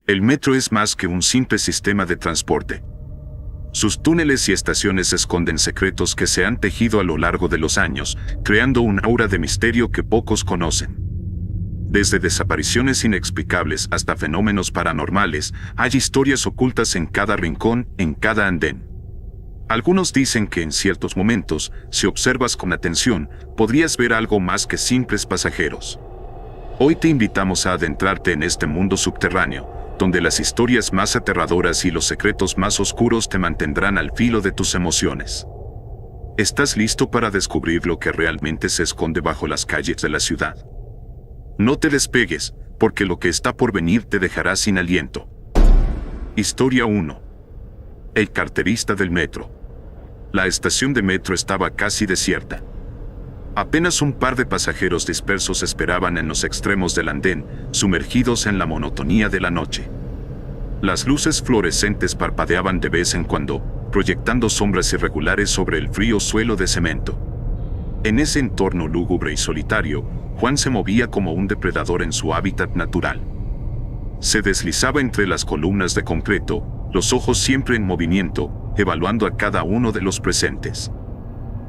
El metro es más que un simple sistema de transporte. Sus túneles y estaciones esconden secretos que se han tejido a lo largo de los años, creando un aura de misterio que pocos conocen. Desde desapariciones inexplicables hasta fenómenos paranormales, hay historias ocultas en cada rincón, en cada andén. Algunos dicen que en ciertos momentos, si observas con atención, podrías ver algo más que simples pasajeros. Hoy te invitamos a adentrarte en este mundo subterráneo, donde las historias más aterradoras y los secretos más oscuros te mantendrán al filo de tus emociones. ¿Estás listo para descubrir lo que realmente se esconde bajo las calles de la ciudad? No te despegues, porque lo que está por venir te dejará sin aliento. Historia 1. El carterista del metro. La estación de metro estaba casi desierta. Apenas un par de pasajeros dispersos esperaban en los extremos del andén, sumergidos en la monotonía de la noche. Las luces fluorescentes parpadeaban de vez en cuando, proyectando sombras irregulares sobre el frío suelo de cemento. En ese entorno lúgubre y solitario, Juan se movía como un depredador en su hábitat natural. Se deslizaba entre las columnas de concreto, los ojos siempre en movimiento, evaluando a cada uno de los presentes.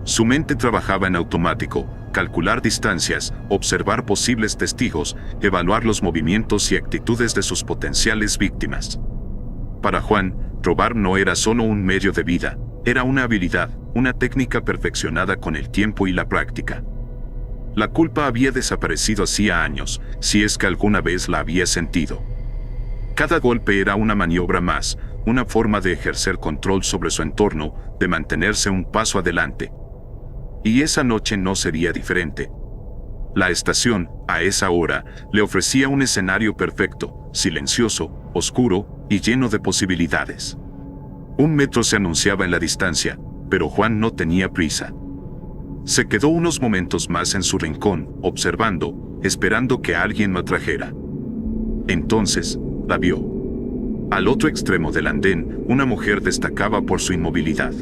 Su mente trabajaba en automático, calcular distancias, observar posibles testigos, evaluar los movimientos y actitudes de sus potenciales víctimas. Para Juan, robar no era solo un medio de vida, era una habilidad, una técnica perfeccionada con el tiempo y la práctica. La culpa había desaparecido hacía años, si es que alguna vez la había sentido. Cada golpe era una maniobra más, una forma de ejercer control sobre su entorno, de mantenerse un paso adelante. Y esa noche no sería diferente. La estación, a esa hora, le ofrecía un escenario perfecto, silencioso, oscuro y lleno de posibilidades. Un metro se anunciaba en la distancia, pero Juan no tenía prisa. Se quedó unos momentos más en su rincón, observando, esperando que alguien lo trajera. Entonces, la vio. Al otro extremo del andén, una mujer destacaba por su inmovilidad.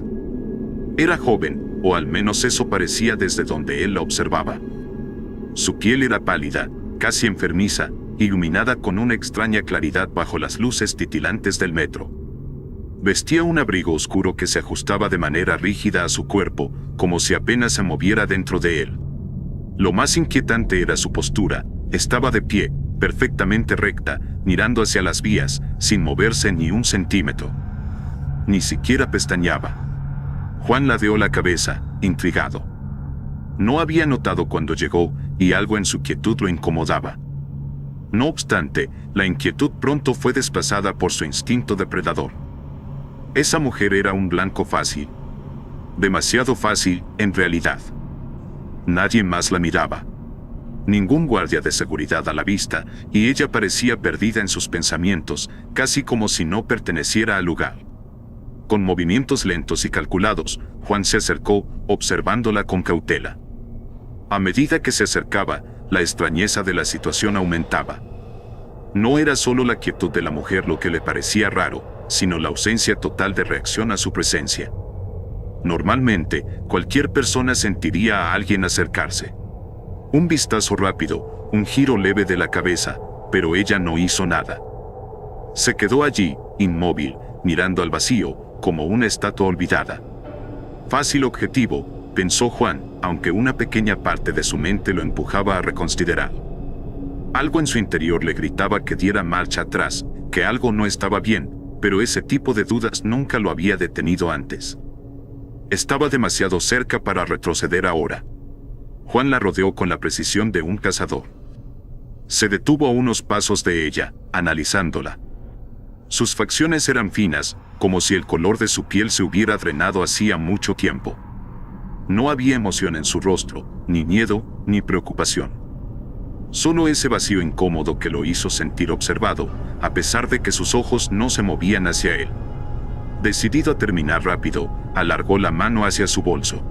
Era joven, o al menos eso parecía desde donde él la observaba. Su piel era pálida, casi enfermiza, iluminada con una extraña claridad bajo las luces titilantes del metro. Vestía un abrigo oscuro que se ajustaba de manera rígida a su cuerpo, como si apenas se moviera dentro de él. Lo más inquietante era su postura. Estaba de pie, perfectamente recta, mirando hacia las vías, sin moverse ni un centímetro. Ni siquiera pestañeaba. Juan ladeó la cabeza, intrigado. No había notado cuando llegó, y algo en su quietud lo incomodaba. No obstante, la inquietud pronto fue desplazada por su instinto depredador. Esa mujer era un blanco fácil. Demasiado fácil, en realidad. Nadie más la miraba. Ningún guardia de seguridad a la vista, y ella parecía perdida en sus pensamientos, casi como si no perteneciera al lugar. Con movimientos lentos y calculados, Juan se acercó, observándola con cautela. A medida que se acercaba, la extrañeza de la situación aumentaba. No era solo la quietud de la mujer lo que le parecía raro, sino la ausencia total de reacción a su presencia. Normalmente, cualquier persona sentiría a alguien acercarse. Un vistazo rápido, un giro leve de la cabeza, pero ella no hizo nada. Se quedó allí, inmóvil, mirando al vacío, como una estatua olvidada. Fácil objetivo, pensó Juan, aunque una pequeña parte de su mente lo empujaba a reconsiderar. Algo en su interior le gritaba que diera marcha atrás, que algo no estaba bien, pero ese tipo de dudas nunca lo había detenido antes. Estaba demasiado cerca para retroceder ahora. Juan la rodeó con la precisión de un cazador. Se detuvo a unos pasos de ella, analizándola. Sus facciones eran finas, como si el color de su piel se hubiera drenado hacía mucho tiempo. No había emoción en su rostro, ni miedo, ni preocupación. Solo ese vacío incómodo que lo hizo sentir observado, a pesar de que sus ojos no se movían hacia él. Decidido a terminar rápido, alargó la mano hacia su bolso.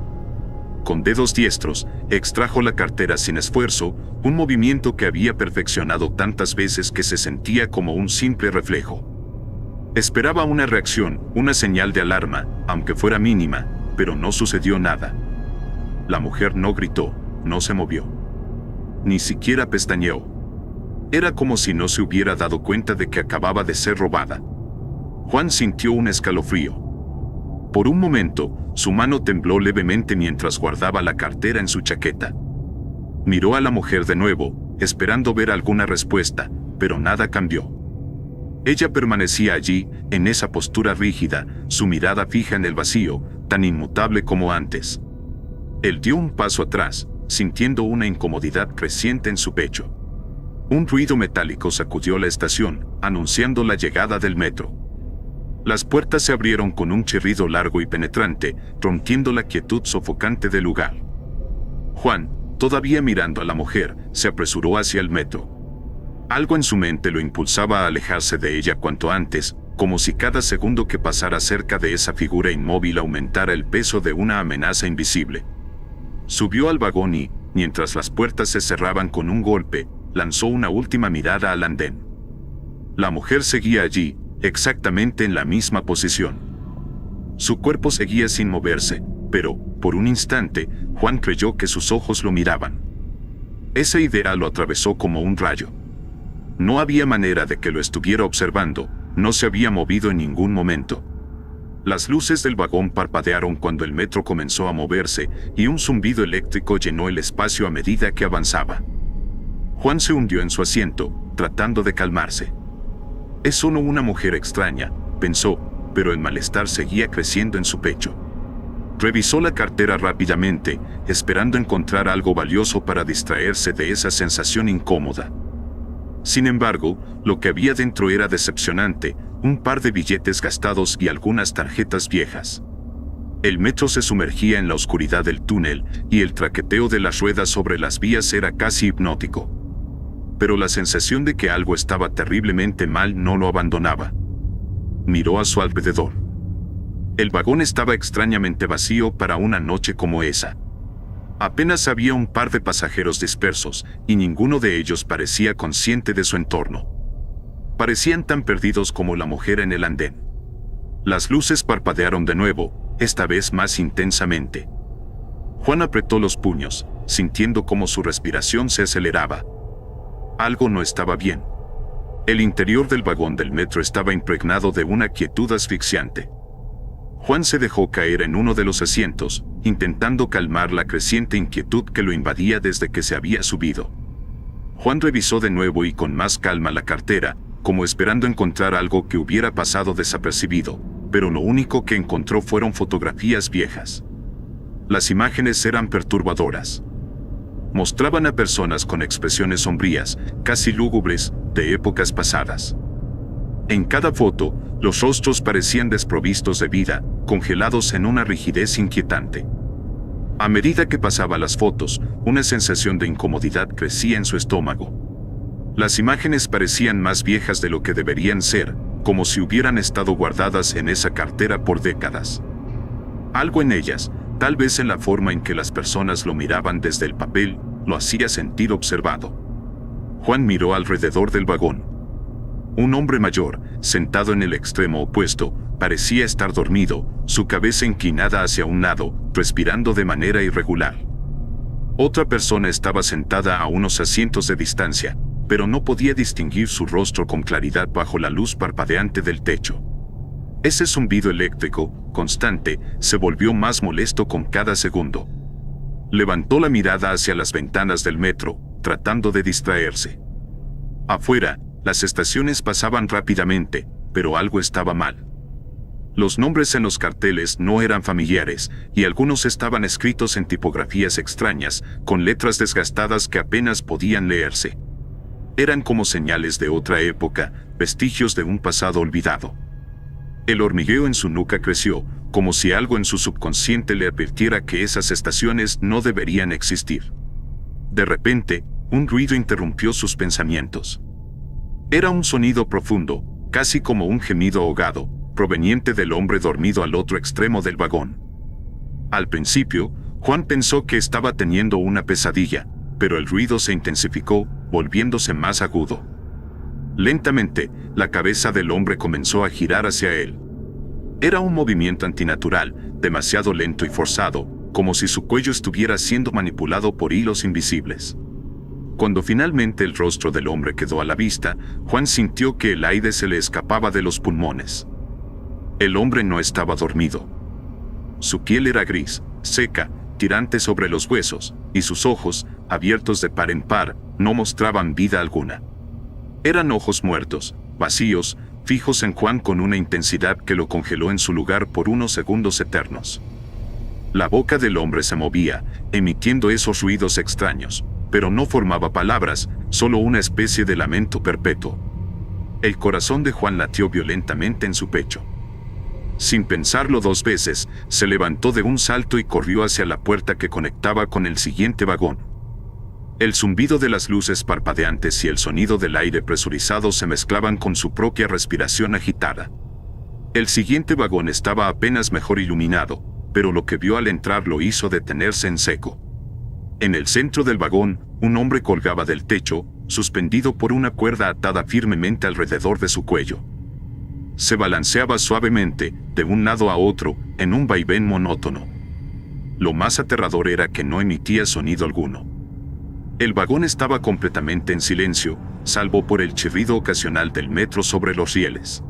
Con dedos diestros, extrajo la cartera sin esfuerzo, un movimiento que había perfeccionado tantas veces que se sentía como un simple reflejo. Esperaba una reacción, una señal de alarma, aunque fuera mínima, pero no sucedió nada. La mujer no gritó, no se movió. Ni siquiera pestañeó. Era como si no se hubiera dado cuenta de que acababa de ser robada. Juan sintió un escalofrío. Por un momento, su mano tembló levemente mientras guardaba la cartera en su chaqueta. Miró a la mujer de nuevo, esperando ver alguna respuesta, pero nada cambió. Ella permanecía allí, en esa postura rígida, su mirada fija en el vacío, tan inmutable como antes. Él dio un paso atrás, sintiendo una incomodidad creciente en su pecho. Un ruido metálico sacudió la estación, anunciando la llegada del metro. Las puertas se abrieron con un chirrido largo y penetrante, rompiendo la quietud sofocante del lugar. Juan, todavía mirando a la mujer, se apresuró hacia el metro. Algo en su mente lo impulsaba a alejarse de ella cuanto antes, como si cada segundo que pasara cerca de esa figura inmóvil aumentara el peso de una amenaza invisible. Subió al vagón y, mientras las puertas se cerraban con un golpe, lanzó una última mirada al andén. La mujer seguía allí, exactamente en la misma posición. Su cuerpo seguía sin moverse, pero, por un instante, Juan creyó que sus ojos lo miraban. Esa idea lo atravesó como un rayo. No había manera de que lo estuviera observando, no se había movido en ningún momento. Las luces del vagón parpadearon cuando el metro comenzó a moverse y un zumbido eléctrico llenó el espacio a medida que avanzaba. Juan se hundió en su asiento, tratando de calmarse. Es solo una mujer extraña, pensó, pero el malestar seguía creciendo en su pecho. Revisó la cartera rápidamente, esperando encontrar algo valioso para distraerse de esa sensación incómoda. Sin embargo, lo que había dentro era decepcionante, un par de billetes gastados y algunas tarjetas viejas. El metro se sumergía en la oscuridad del túnel y el traqueteo de las ruedas sobre las vías era casi hipnótico. Pero la sensación de que algo estaba terriblemente mal no lo abandonaba. Miró a su alrededor. El vagón estaba extrañamente vacío para una noche como esa. Apenas había un par de pasajeros dispersos, y ninguno de ellos parecía consciente de su entorno. Parecían tan perdidos como la mujer en el andén. Las luces parpadearon de nuevo, esta vez más intensamente. Juan apretó los puños, sintiendo cómo su respiración se aceleraba. Algo no estaba bien. El interior del vagón del metro estaba impregnado de una quietud asfixiante. Juan se dejó caer en uno de los asientos, intentando calmar la creciente inquietud que lo invadía desde que se había subido. Juan revisó de nuevo y con más calma la cartera, como esperando encontrar algo que hubiera pasado desapercibido, pero lo único que encontró fueron fotografías viejas. Las imágenes eran perturbadoras. Mostraban a personas con expresiones sombrías, casi lúgubres, de épocas pasadas. En cada foto, los rostros parecían desprovistos de vida, congelados en una rigidez inquietante. A medida que pasaba las fotos, una sensación de incomodidad crecía en su estómago. Las imágenes parecían más viejas de lo que deberían ser, como si hubieran estado guardadas en esa cartera por décadas. Algo en ellas, tal vez en la forma en que las personas lo miraban desde el papel, lo hacía sentir observado. Juan miró alrededor del vagón. Un hombre mayor, sentado en el extremo opuesto, parecía estar dormido, su cabeza inclinada hacia un lado, respirando de manera irregular. Otra persona estaba sentada a unos asientos de distancia, pero no podía distinguir su rostro con claridad bajo la luz parpadeante del techo. Ese zumbido eléctrico, constante, se volvió más molesto con cada segundo. Levantó la mirada hacia las ventanas del metro, tratando de distraerse. Afuera, las estaciones pasaban rápidamente, pero algo estaba mal. Los nombres en los carteles no eran familiares, y algunos estaban escritos en tipografías extrañas, con letras desgastadas que apenas podían leerse. Eran como señales de otra época, vestigios de un pasado olvidado. El hormigueo en su nuca creció, como si algo en su subconsciente le advirtiera que esas estaciones no deberían existir. De repente, un ruido interrumpió sus pensamientos. Era un sonido profundo, casi como un gemido ahogado, proveniente del hombre dormido al otro extremo del vagón. Al principio, Juan pensó que estaba teniendo una pesadilla, pero el ruido se intensificó, volviéndose más agudo. Lentamente, la cabeza del hombre comenzó a girar hacia él. Era un movimiento antinatural, demasiado lento y forzado, como si su cuello estuviera siendo manipulado por hilos invisibles. Cuando finalmente el rostro del hombre quedó a la vista, Juan sintió que el aire se le escapaba de los pulmones. El hombre no estaba dormido. Su piel era gris, seca, tirante sobre los huesos, y sus ojos, abiertos de par en par, no mostraban vida alguna. Eran ojos muertos, vacíos, fijos en Juan con una intensidad que lo congeló en su lugar por unos segundos eternos. La boca del hombre se movía, emitiendo esos ruidos extraños, pero no formaba palabras, solo una especie de lamento perpetuo. El corazón de Juan latió violentamente en su pecho. Sin pensarlo dos veces, se levantó de un salto y corrió hacia la puerta que conectaba con el siguiente vagón. El zumbido de las luces parpadeantes y el sonido del aire presurizado se mezclaban con su propia respiración agitada. El siguiente vagón estaba apenas mejor iluminado, pero lo que vio al entrar lo hizo detenerse en seco. En el centro del vagón, un hombre colgaba del techo, suspendido por una cuerda atada firmemente alrededor de su cuello. Se balanceaba suavemente, de un lado a otro, en un vaivén monótono. Lo más aterrador era que no emitía sonido alguno. El vagón estaba completamente en silencio, salvo por el chirrido ocasional del metro sobre los rieles.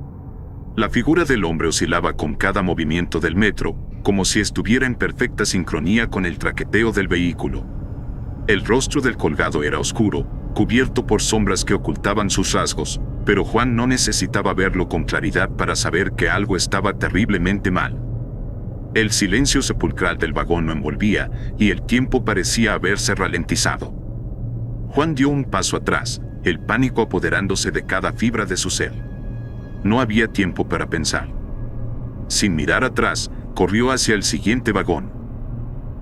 La figura del hombre oscilaba con cada movimiento del metro, como si estuviera en perfecta sincronía con el traqueteo del vehículo. El rostro del colgado era oscuro, cubierto por sombras que ocultaban sus rasgos, pero Juan no necesitaba verlo con claridad para saber que algo estaba terriblemente mal. El silencio sepulcral del vagón lo envolvía, y el tiempo parecía haberse ralentizado. Juan dio un paso atrás, el pánico apoderándose de cada fibra de su ser. No había tiempo para pensar. Sin mirar atrás, corrió hacia el siguiente vagón.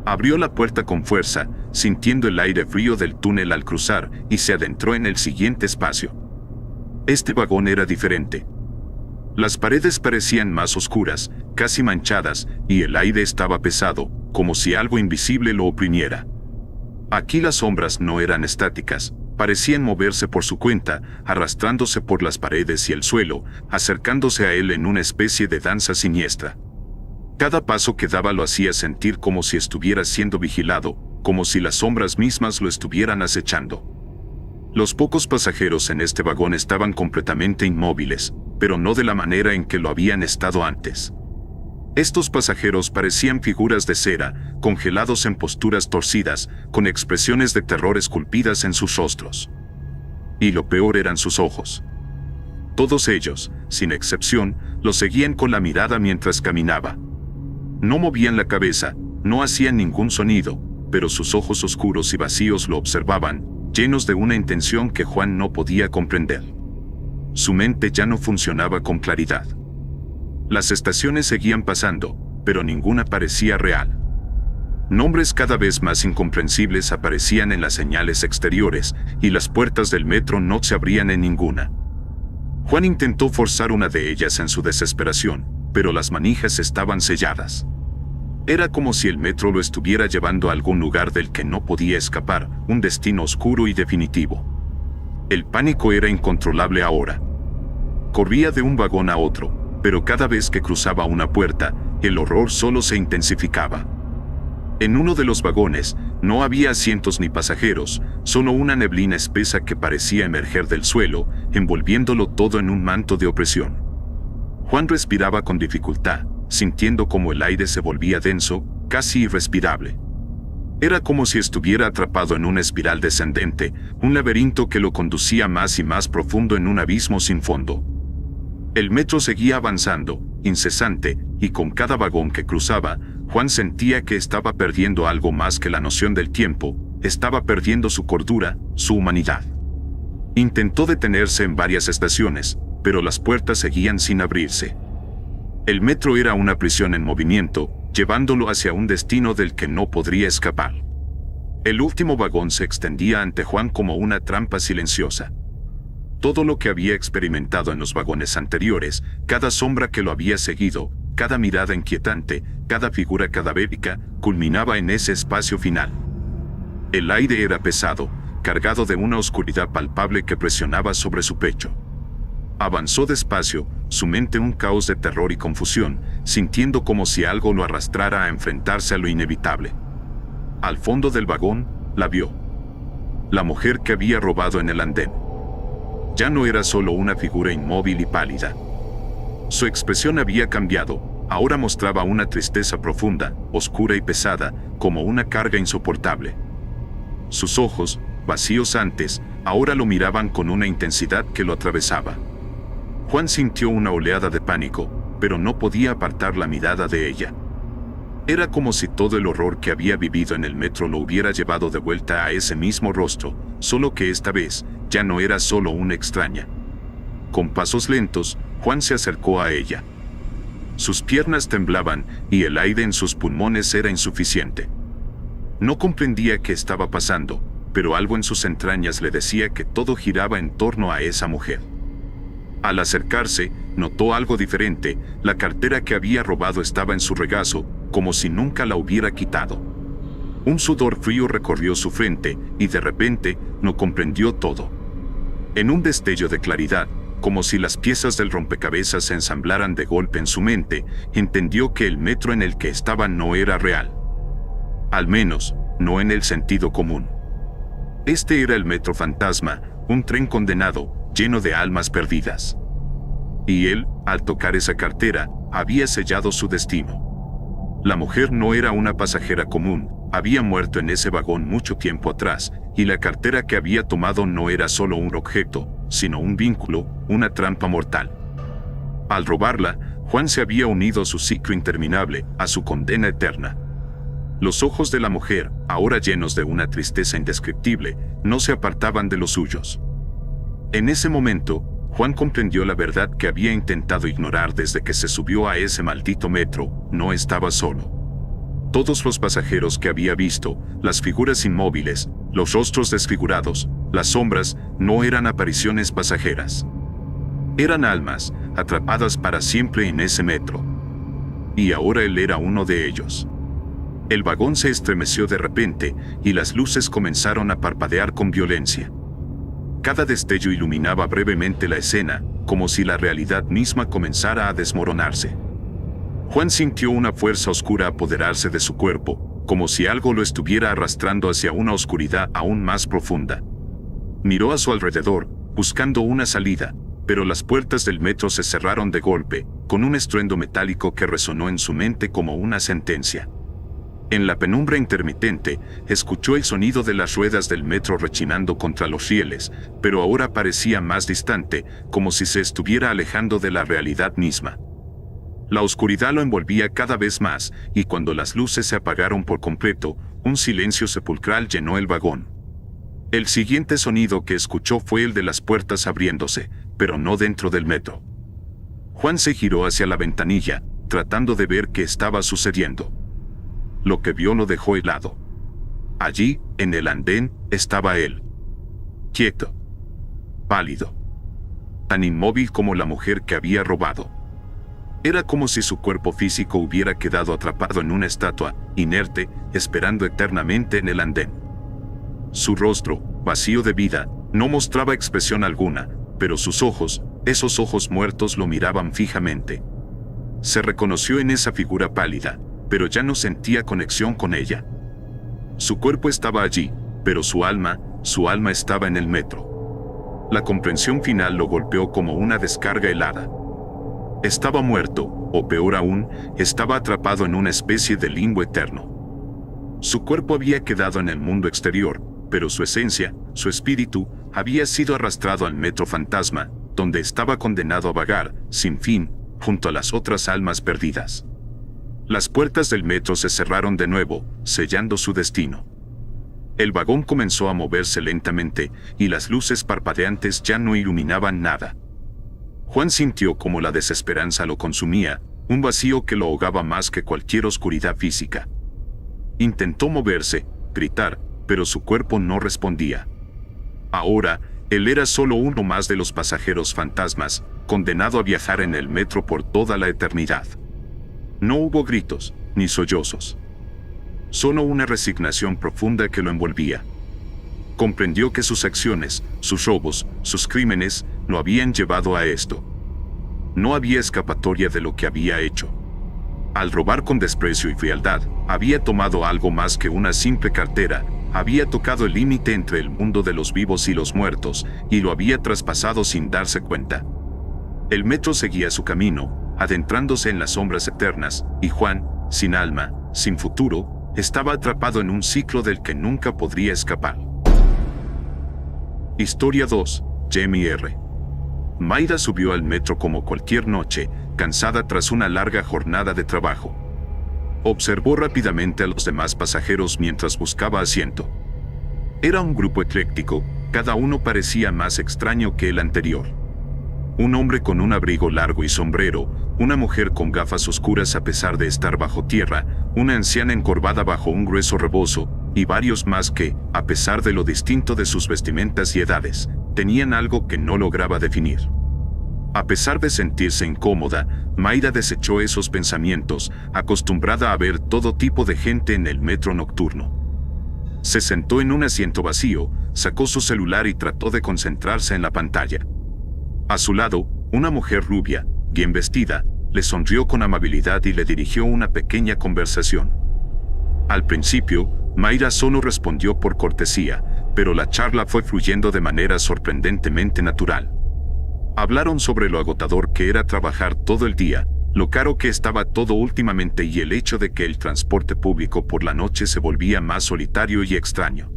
Abrió la puerta con fuerza, sintiendo el aire frío del túnel al cruzar, y se adentró en el siguiente espacio. Este vagón era diferente. Las paredes parecían más oscuras, casi manchadas, y el aire estaba pesado, como si algo invisible lo oprimiera. Aquí las sombras no eran estáticas, parecían moverse por su cuenta, arrastrándose por las paredes y el suelo, acercándose a él en una especie de danza siniestra. Cada paso que daba lo hacía sentir como si estuviera siendo vigilado, como si las sombras mismas lo estuvieran acechando. Los pocos pasajeros en este vagón estaban completamente inmóviles, pero no de la manera en que lo habían estado antes. Estos pasajeros parecían figuras de cera, congelados en posturas torcidas, con expresiones de terror esculpidas en sus rostros. Y lo peor eran sus ojos. Todos ellos, sin excepción, lo seguían con la mirada mientras caminaba. No movían la cabeza, no hacían ningún sonido, pero sus ojos oscuros y vacíos lo observaban, llenos de una intención que Juan no podía comprender. Su mente ya no funcionaba con claridad. Las estaciones seguían pasando, pero ninguna parecía real. Nombres cada vez más incomprensibles aparecían en las señales exteriores, y las puertas del metro no se abrían en ninguna. Juan intentó forzar una de ellas en su desesperación, pero las manijas estaban selladas. Era como si el metro lo estuviera llevando a algún lugar del que no podía escapar, un destino oscuro y definitivo. El pánico era incontrolable ahora. Corría de un vagón a otro, pero cada vez que cruzaba una puerta, el horror solo se intensificaba. En uno de los vagones, no había asientos ni pasajeros, solo una neblina espesa que parecía emerger del suelo, envolviéndolo todo en un manto de opresión. Juan respiraba con dificultad, sintiendo como el aire se volvía denso, casi irrespirable. Era como si estuviera atrapado en una espiral descendente, un laberinto que lo conducía más y más profundo en un abismo sin fondo. El metro seguía avanzando, incesante, y con cada vagón que cruzaba, Juan sentía que estaba perdiendo algo más que la noción del tiempo, estaba perdiendo su cordura, su humanidad. Intentó detenerse en varias estaciones, pero las puertas seguían sin abrirse. El metro era una prisión en movimiento, llevándolo hacia un destino del que no podría escapar. El último vagón se extendía ante Juan como una trampa silenciosa. Todo lo que había experimentado en los vagones anteriores, cada sombra que lo había seguido, cada mirada inquietante, cada figura cadavérica, culminaba en ese espacio final. El aire era pesado, cargado de una oscuridad palpable que presionaba sobre su pecho. Avanzó despacio, su mente un caos de terror y confusión, sintiendo como si algo lo arrastrara a enfrentarse a lo inevitable. Al fondo del vagón, la vio. la mujer que había robado en el andén. Ya no era solo una figura inmóvil y pálida. Su expresión había cambiado, ahora mostraba una tristeza profunda, oscura y pesada, como una carga insoportable. Sus ojos, vacíos antes, ahora lo miraban con una intensidad que lo atravesaba. Juan sintió una oleada de pánico, pero no podía apartar la mirada de ella. Era como si todo el horror que había vivido en el metro lo hubiera llevado de vuelta a ese mismo rostro, solo que esta vez ya no era solo una extraña. Con pasos lentos, Juan se acercó a ella. Sus piernas temblaban y el aire en sus pulmones era insuficiente. No comprendía qué estaba pasando, pero algo en sus entrañas le decía que todo giraba en torno a esa mujer. Al acercarse, notó algo diferente. La cartera que había robado estaba en su regazo, como si nunca la hubiera quitado. Un sudor frío recorrió su frente y de repente no comprendió todo. En un destello de claridad, como si las piezas del rompecabezas se ensamblaran de golpe en su mente, entendió que el metro en el que estaba no era real. Al menos, no en el sentido común. Este era el metro fantasma, un tren condenado, lleno de almas perdidas. Y él, al tocar esa cartera, había sellado su destino. La mujer no era una pasajera común, había muerto en ese vagón mucho tiempo atrás, y la cartera que había tomado no era solo un objeto, sino un vínculo, una trampa mortal. Al robarla, Juan se había unido a su ciclo interminable, a su condena eterna. Los ojos de la mujer, ahora llenos de una tristeza indescriptible, no se apartaban de los suyos. En ese momento, Juan comprendió la verdad que había intentado ignorar desde que se subió a ese maldito metro: no estaba solo. Todos los pasajeros que había visto, las figuras inmóviles, los rostros desfigurados, las sombras, no eran apariciones pasajeras. Eran almas, atrapadas para siempre en ese metro. Y ahora él era uno de ellos. El vagón se estremeció de repente, y las luces comenzaron a parpadear con violencia. Cada destello iluminaba brevemente la escena, como si la realidad misma comenzara a desmoronarse. Juan sintió una fuerza oscura apoderarse de su cuerpo, como si algo lo estuviera arrastrando hacia una oscuridad aún más profunda. Miró a su alrededor, buscando una salida, pero las puertas del metro se cerraron de golpe, con un estruendo metálico que resonó en su mente como una sentencia. En la penumbra intermitente, escuchó el sonido de las ruedas del metro rechinando contra los rieles, pero ahora parecía más distante, como si se estuviera alejando de la realidad misma. La oscuridad lo envolvía cada vez más, y cuando las luces se apagaron por completo, un silencio sepulcral llenó el vagón. El siguiente sonido que escuchó fue el de las puertas abriéndose, pero no dentro del metro. Juan se giró hacia la ventanilla, tratando de ver qué estaba sucediendo. Lo que vio lo dejó helado. Allí, en el andén, estaba él. Quieto. Pálido. Tan inmóvil como la mujer que había robado. Era como si su cuerpo físico hubiera quedado atrapado en una estatua, inerte, esperando eternamente en el andén. Su rostro, vacío de vida, no mostraba expresión alguna, pero sus ojos, esos ojos muertos, lo miraban fijamente. Se reconoció en esa figura pálida, pero ya no sentía conexión con ella. Su cuerpo estaba allí, pero su alma estaba en el metro. La comprensión final lo golpeó como una descarga helada. Estaba muerto, o peor aún, estaba atrapado en una especie de limbo eterno. Su cuerpo había quedado en el mundo exterior, pero su esencia, su espíritu, había sido arrastrado al metro fantasma, donde estaba condenado a vagar, sin fin, junto a las otras almas perdidas. Las puertas del metro se cerraron de nuevo, sellando su destino. El vagón comenzó a moverse lentamente, y las luces parpadeantes ya no iluminaban nada. Juan sintió como la desesperanza lo consumía, un vacío que lo ahogaba más que cualquier oscuridad física. Intentó moverse, gritar, pero su cuerpo no respondía. Ahora, él era solo uno más de los pasajeros fantasmas, condenado a viajar en el metro por toda la eternidad. No hubo gritos, ni sollozos. Solo una resignación profunda que lo envolvía. Comprendió que sus acciones, sus robos, sus crímenes, lo habían llevado a esto. No había escapatoria de lo que había hecho. Al robar con desprecio y frialdad, había tomado algo más que una simple cartera, Había tocado el límite entre el mundo de los vivos y los muertos, y lo había traspasado sin darse cuenta. El metro seguía su camino, adentrándose en las sombras eternas, y Juan, sin alma, sin futuro, estaba atrapado en un ciclo del que nunca podría escapar. Historia 2. Jamie R. Mayra subió al metro como cualquier noche, cansada tras una larga jornada de trabajo. Observó rápidamente a los demás pasajeros mientras buscaba asiento. Era un grupo ecléctico, cada uno parecía más extraño que el anterior. Un hombre con un abrigo largo y sombrero, una mujer con gafas oscuras a pesar de estar bajo tierra, una anciana encorvada bajo un grueso rebozo, y varios más que, a pesar de lo distinto de sus vestimentas y edades, tenían algo que no lograba definir. A pesar de sentirse incómoda, Mayra desechó esos pensamientos, acostumbrada a ver todo tipo de gente en el metro nocturno. Se sentó en un asiento vacío, sacó su celular y trató de concentrarse en la pantalla. A su lado, una mujer rubia, bien vestida, le sonrió con amabilidad y le dirigió una pequeña conversación. Al principio, Mayra solo respondió por cortesía, pero la charla fue fluyendo de manera sorprendentemente natural. Hablaron sobre lo agotador que era trabajar todo el día, lo caro que estaba todo últimamente y el hecho de que el transporte público por la noche se volvía más solitario y extraño.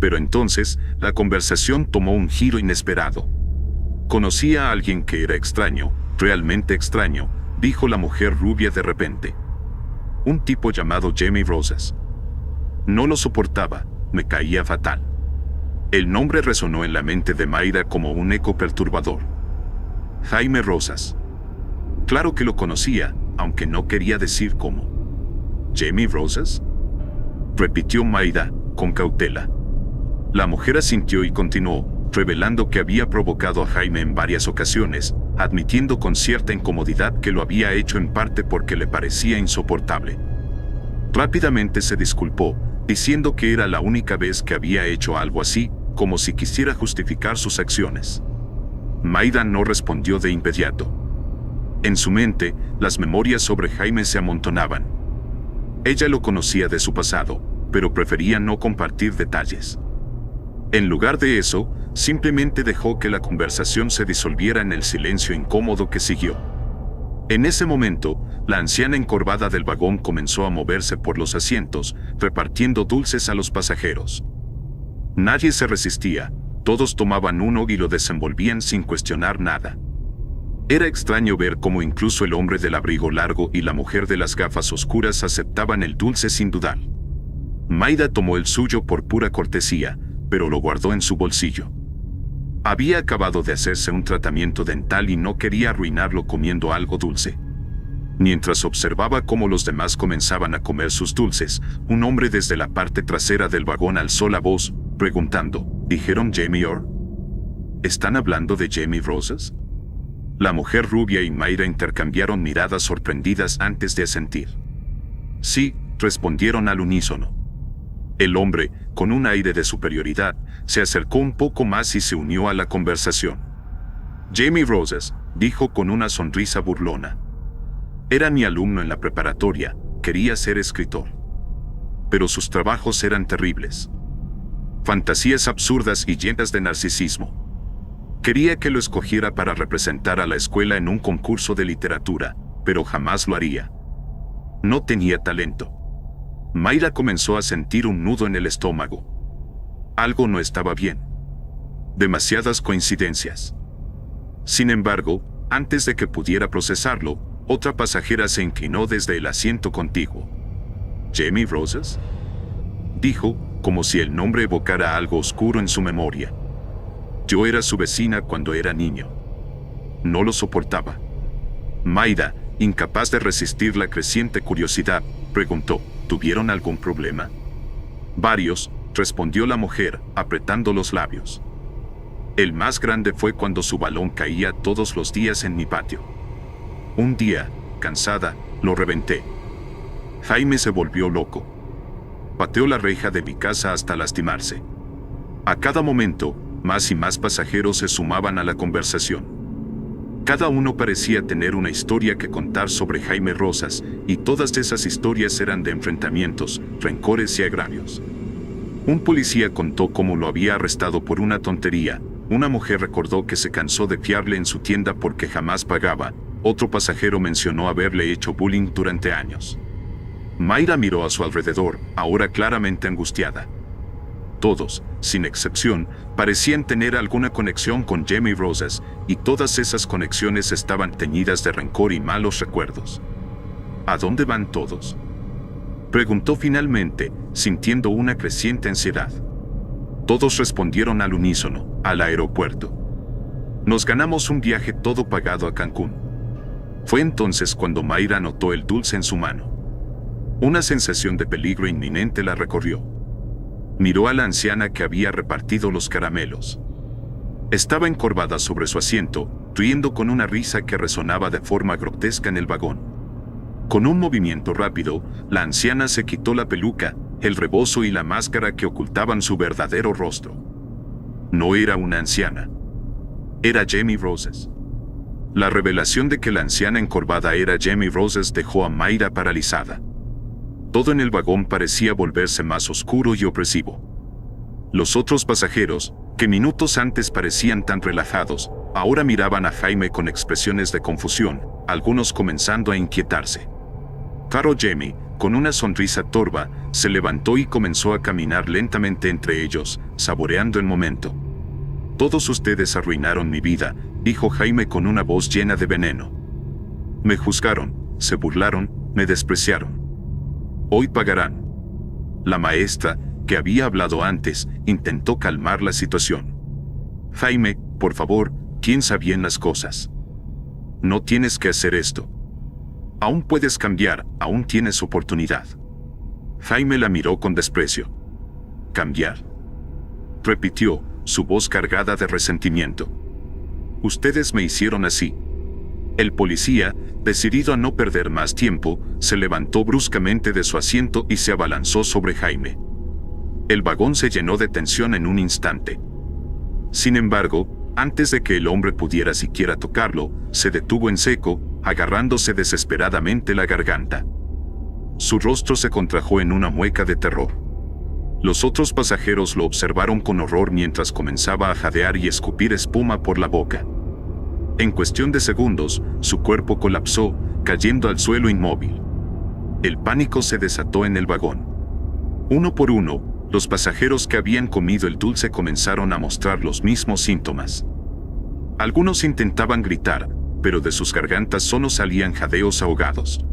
Pero entonces, la conversación tomó un giro inesperado. «Conocía a alguien que era extraño, realmente extraño», dijo la mujer rubia de repente. «Un tipo llamado Jamie Rosas. No lo soportaba, me caía fatal». El nombre resonó en la mente de Mayra como un eco perturbador. Jaime Rosas. Claro que lo conocía, aunque no quería decir cómo. ¿Jamie Rosas?, repitió Mayra, con cautela. La mujer asintió y continuó, revelando que había provocado a Jaime en varias ocasiones, admitiendo con cierta incomodidad que lo había hecho en parte porque le parecía insoportable. Rápidamente se disculpó, diciendo que era la única vez que había hecho algo así, como si quisiera justificar sus acciones. Mayra no respondió de inmediato. En su mente, las memorias sobre Jaime se amontonaban. Ella lo conocía de su pasado, pero prefería no compartir detalles. En lugar de eso, simplemente dejó que la conversación se disolviera en el silencio incómodo que siguió. En ese momento, la anciana encorvada del vagón comenzó a moverse por los asientos, repartiendo dulces a los pasajeros. Nadie se resistía, todos tomaban uno y lo desenvolvían sin cuestionar nada. Era extraño ver cómo incluso el hombre del abrigo largo y la mujer de las gafas oscuras aceptaban el dulce sin dudar. Mayra tomó el suyo por pura cortesía, pero lo guardó en su bolsillo. Había acabado de hacerse un tratamiento dental y no quería arruinarlo comiendo algo dulce. Mientras observaba cómo los demás comenzaban a comer sus dulces, un hombre desde la parte trasera del vagón alzó la voz, preguntando, ¿dijeron Jamie Orr? ¿Están hablando de Jamie Rosas? La mujer rubia y Mayra intercambiaron miradas sorprendidas antes de asentir. Sí, respondieron al unísono. El hombre, con un aire de superioridad, se acercó un poco más y se unió a la conversación. Jamie Rosas, dijo con una sonrisa burlona. Era mi alumno en la preparatoria, quería ser escritor. Pero sus trabajos eran terribles. Fantasías absurdas y llenas de narcisismo. Quería que lo escogiera para representar a la escuela en un concurso de literatura, pero jamás lo haría. No tenía talento. Mayra comenzó a sentir un nudo en el estómago. Algo no estaba bien. Demasiadas coincidencias. Sin embargo, antes de que pudiera procesarlo, otra pasajera se inclinó desde el asiento contiguo. ¿Jamie Rosas?, dijo, como si el nombre evocara algo oscuro en su memoria. Yo era su vecina cuando era niño. No lo soportaba. Mayra, incapaz de resistir la creciente curiosidad, preguntó, ¿tuvieron algún problema? Varios, respondió la mujer, apretando los labios. El más grande fue cuando su balón caía todos los días en mi patio. Un día, cansada, lo reventé. Jaime se volvió loco. Pateó la reja de mi casa hasta lastimarse. A cada momento, más y más pasajeros se sumaban a la conversación. Cada uno parecía tener una historia que contar sobre Jaime Rosas, y todas esas historias eran de enfrentamientos, rencores y agravios. Un policía contó cómo lo había arrestado por una tontería. Una mujer recordó que se cansó de fiarle en su tienda porque jamás pagaba. Otro pasajero mencionó haberle hecho bullying durante años. Mayra miró a su alrededor, ahora claramente angustiada. Todos, sin excepción, parecían tener alguna conexión con Jamie Roses, y todas esas conexiones estaban teñidas de rencor y malos recuerdos. ¿A dónde van todos?, preguntó finalmente, sintiendo una creciente ansiedad. Todos respondieron al unísono: al aeropuerto. Nos ganamos un viaje todo pagado a Cancún. Fue entonces cuando Mayra notó el dulce en su mano. Una sensación de peligro inminente la recorrió. Miró a la anciana que había repartido los caramelos. Estaba encorvada sobre su asiento, riendo con una risa que resonaba de forma grotesca en el vagón. Con un movimiento rápido, la anciana se quitó la peluca, el rebozo y la máscara que ocultaban su verdadero rostro. No era una anciana. Era Jamie Roses. La revelación de que la anciana encorvada era Jamie Roses dejó a Mayra paralizada. Todo en el vagón parecía volverse más oscuro y opresivo. Los otros pasajeros, que minutos antes parecían tan relajados, ahora miraban a Jaime con expresiones de confusión, algunos comenzando a inquietarse. Claro, Jamie, con una sonrisa torva, se levantó y comenzó a caminar lentamente entre ellos, saboreando el momento. «Todos ustedes arruinaron mi vida», dijo Jaime con una voz llena de veneno. «Me juzgaron, se burlaron, me despreciaron. Hoy pagarán». La maestra, que había hablado antes, intentó calmar la situación. «Jaime, por favor, piensa bien las cosas. No tienes que hacer esto. Aún puedes cambiar, aún tienes oportunidad». Jaime la miró con desprecio. «¿Cambiar?», repitió, su voz cargada de resentimiento. «Ustedes me hicieron así». El policía, decidido a no perder más tiempo, se levantó bruscamente de su asiento y se abalanzó sobre Jaime. El vagón se llenó de tensión en un instante. Sin embargo, antes de que el hombre pudiera siquiera tocarlo, se detuvo en seco, agarrándose desesperadamente la garganta. Su rostro se contrajo en una mueca de terror. Los otros pasajeros lo observaron con horror mientras comenzaba a jadear y escupir espuma por la boca. En cuestión de segundos, su cuerpo colapsó, cayendo al suelo inmóvil. El pánico se desató en el vagón. Uno por uno, los pasajeros que habían comido el dulce comenzaron a mostrar los mismos síntomas. Algunos intentaban gritar, pero de sus gargantas solo salían jadeos ahogados.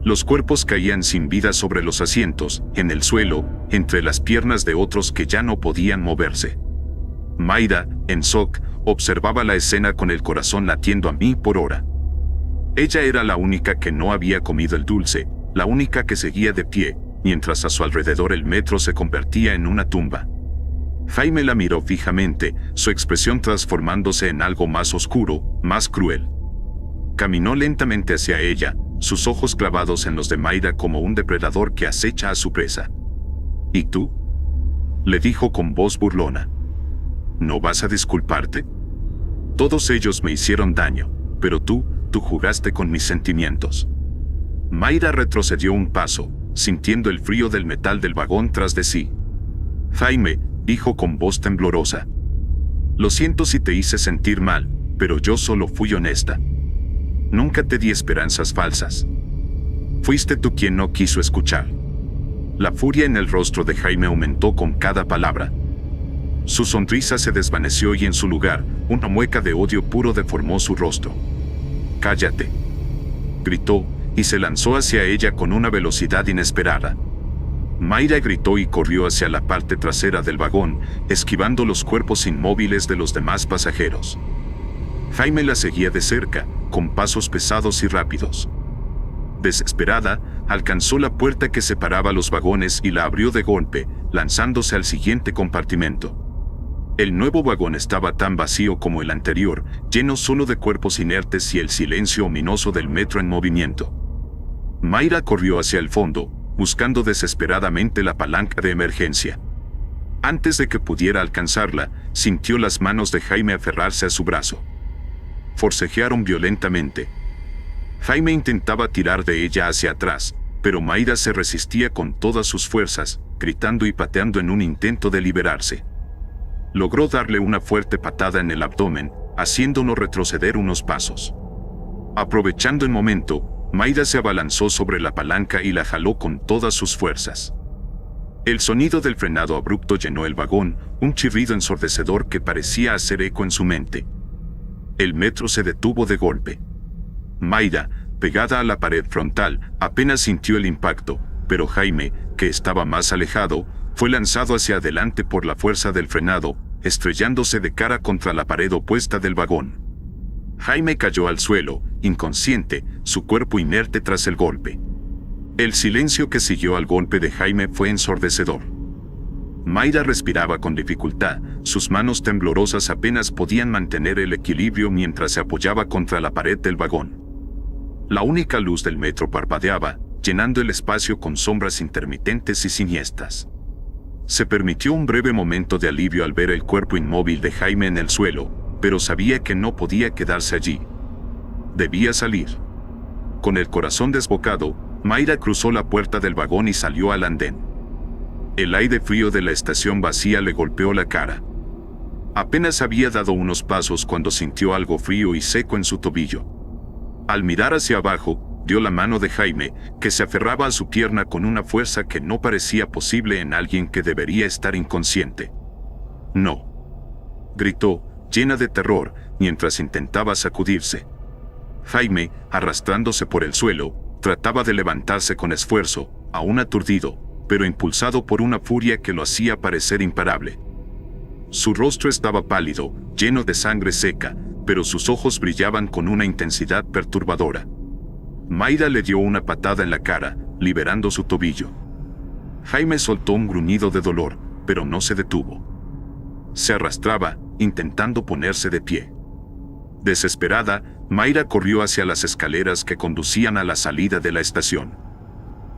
Los cuerpos caían sin vida sobre los asientos, en el suelo, entre las piernas de otros que ya no podían moverse. Mayra, en shock, observaba la escena con el corazón latiendo a mil por hora. Ella era la única que no había comido el dulce, la única que seguía de pie, mientras a su alrededor el metro se convertía en una tumba. Jaime la miró fijamente, su expresión transformándose en algo más oscuro, más cruel. Caminó lentamente hacia ella, sus ojos clavados en los de Mayra como un depredador que acecha a su presa. «¿Y tú?», le dijo con voz burlona. «¿No vas a disculparte? Todos ellos me hicieron daño, pero tú jugaste con mis sentimientos». Mayra retrocedió un paso, sintiendo el frío del metal del vagón tras de sí. «Jaime», dijo con voz temblorosa. «Lo siento si te hice sentir mal, pero yo solo fui honesta. Nunca te di esperanzas falsas. Fuiste tú quien no quiso escuchar». La furia en el rostro de Jaime aumentó con cada palabra. Su sonrisa se desvaneció y en su lugar, una mueca de odio puro deformó su rostro. «Cállate», gritó, y se lanzó hacia ella con una velocidad inesperada. Mayra gritó y corrió hacia la parte trasera del vagón, esquivando los cuerpos inmóviles de los demás pasajeros. Jaime la seguía de cerca, con pasos pesados y rápidos. Desesperada, alcanzó la puerta que separaba los vagones y la abrió de golpe, lanzándose al siguiente compartimento. El nuevo vagón estaba tan vacío como el anterior, lleno solo de cuerpos inertes y el silencio ominoso del metro en movimiento. Mayra corrió hacia el fondo, buscando desesperadamente la palanca de emergencia. Antes de que pudiera alcanzarla, sintió las manos de Jaime aferrarse a su brazo. Forcejearon violentamente. Jaime intentaba tirar de ella hacia atrás, pero Mayra se resistía con todas sus fuerzas, gritando y pateando en un intento de liberarse. Logró darle una fuerte patada en el abdomen, haciéndolo retroceder unos pasos. Aprovechando el momento, Mayra se abalanzó sobre la palanca y la jaló con todas sus fuerzas. El sonido del frenado abrupto llenó el vagón, un chirrido ensordecedor que parecía hacer eco en su mente. El metro se detuvo de golpe. Mayra, pegada a la pared frontal, apenas sintió el impacto, pero Jaime, que estaba más alejado, fue lanzado hacia adelante por la fuerza del frenado, estrellándose de cara contra la pared opuesta del vagón. Jaime cayó al suelo, inconsciente, su cuerpo inerte tras el golpe. El silencio que siguió al golpe de Jaime fue ensordecedor. Mayra respiraba con dificultad, sus manos temblorosas apenas podían mantener el equilibrio mientras se apoyaba contra la pared del vagón. La única luz del metro parpadeaba, llenando el espacio con sombras intermitentes y siniestras. Se permitió un breve momento de alivio al ver el cuerpo inmóvil de Jaime en el suelo, pero sabía que no podía quedarse allí. Debía salir. Con el corazón desbocado, Mayra cruzó la puerta del vagón y salió al andén. El aire frío de la estación vacía le golpeó la cara. Apenas había dado unos pasos cuando sintió algo frío y seco en su tobillo. Al mirar hacia abajo, vio la mano de Jaime, que se aferraba a su pierna con una fuerza que no parecía posible en alguien que debería estar inconsciente. «No», gritó, llena de terror, mientras intentaba sacudirse. Jaime, arrastrándose por el suelo, trataba de levantarse con esfuerzo, aún aturdido, pero impulsado por una furia que lo hacía parecer imparable. Su rostro estaba pálido, lleno de sangre seca, pero sus ojos brillaban con una intensidad perturbadora. Mayra le dio una patada en la cara, liberando su tobillo. Jaime soltó un gruñido de dolor, pero no se detuvo. Se arrastraba, intentando ponerse de pie. Desesperada, Mayra corrió hacia las escaleras que conducían a la salida de la estación.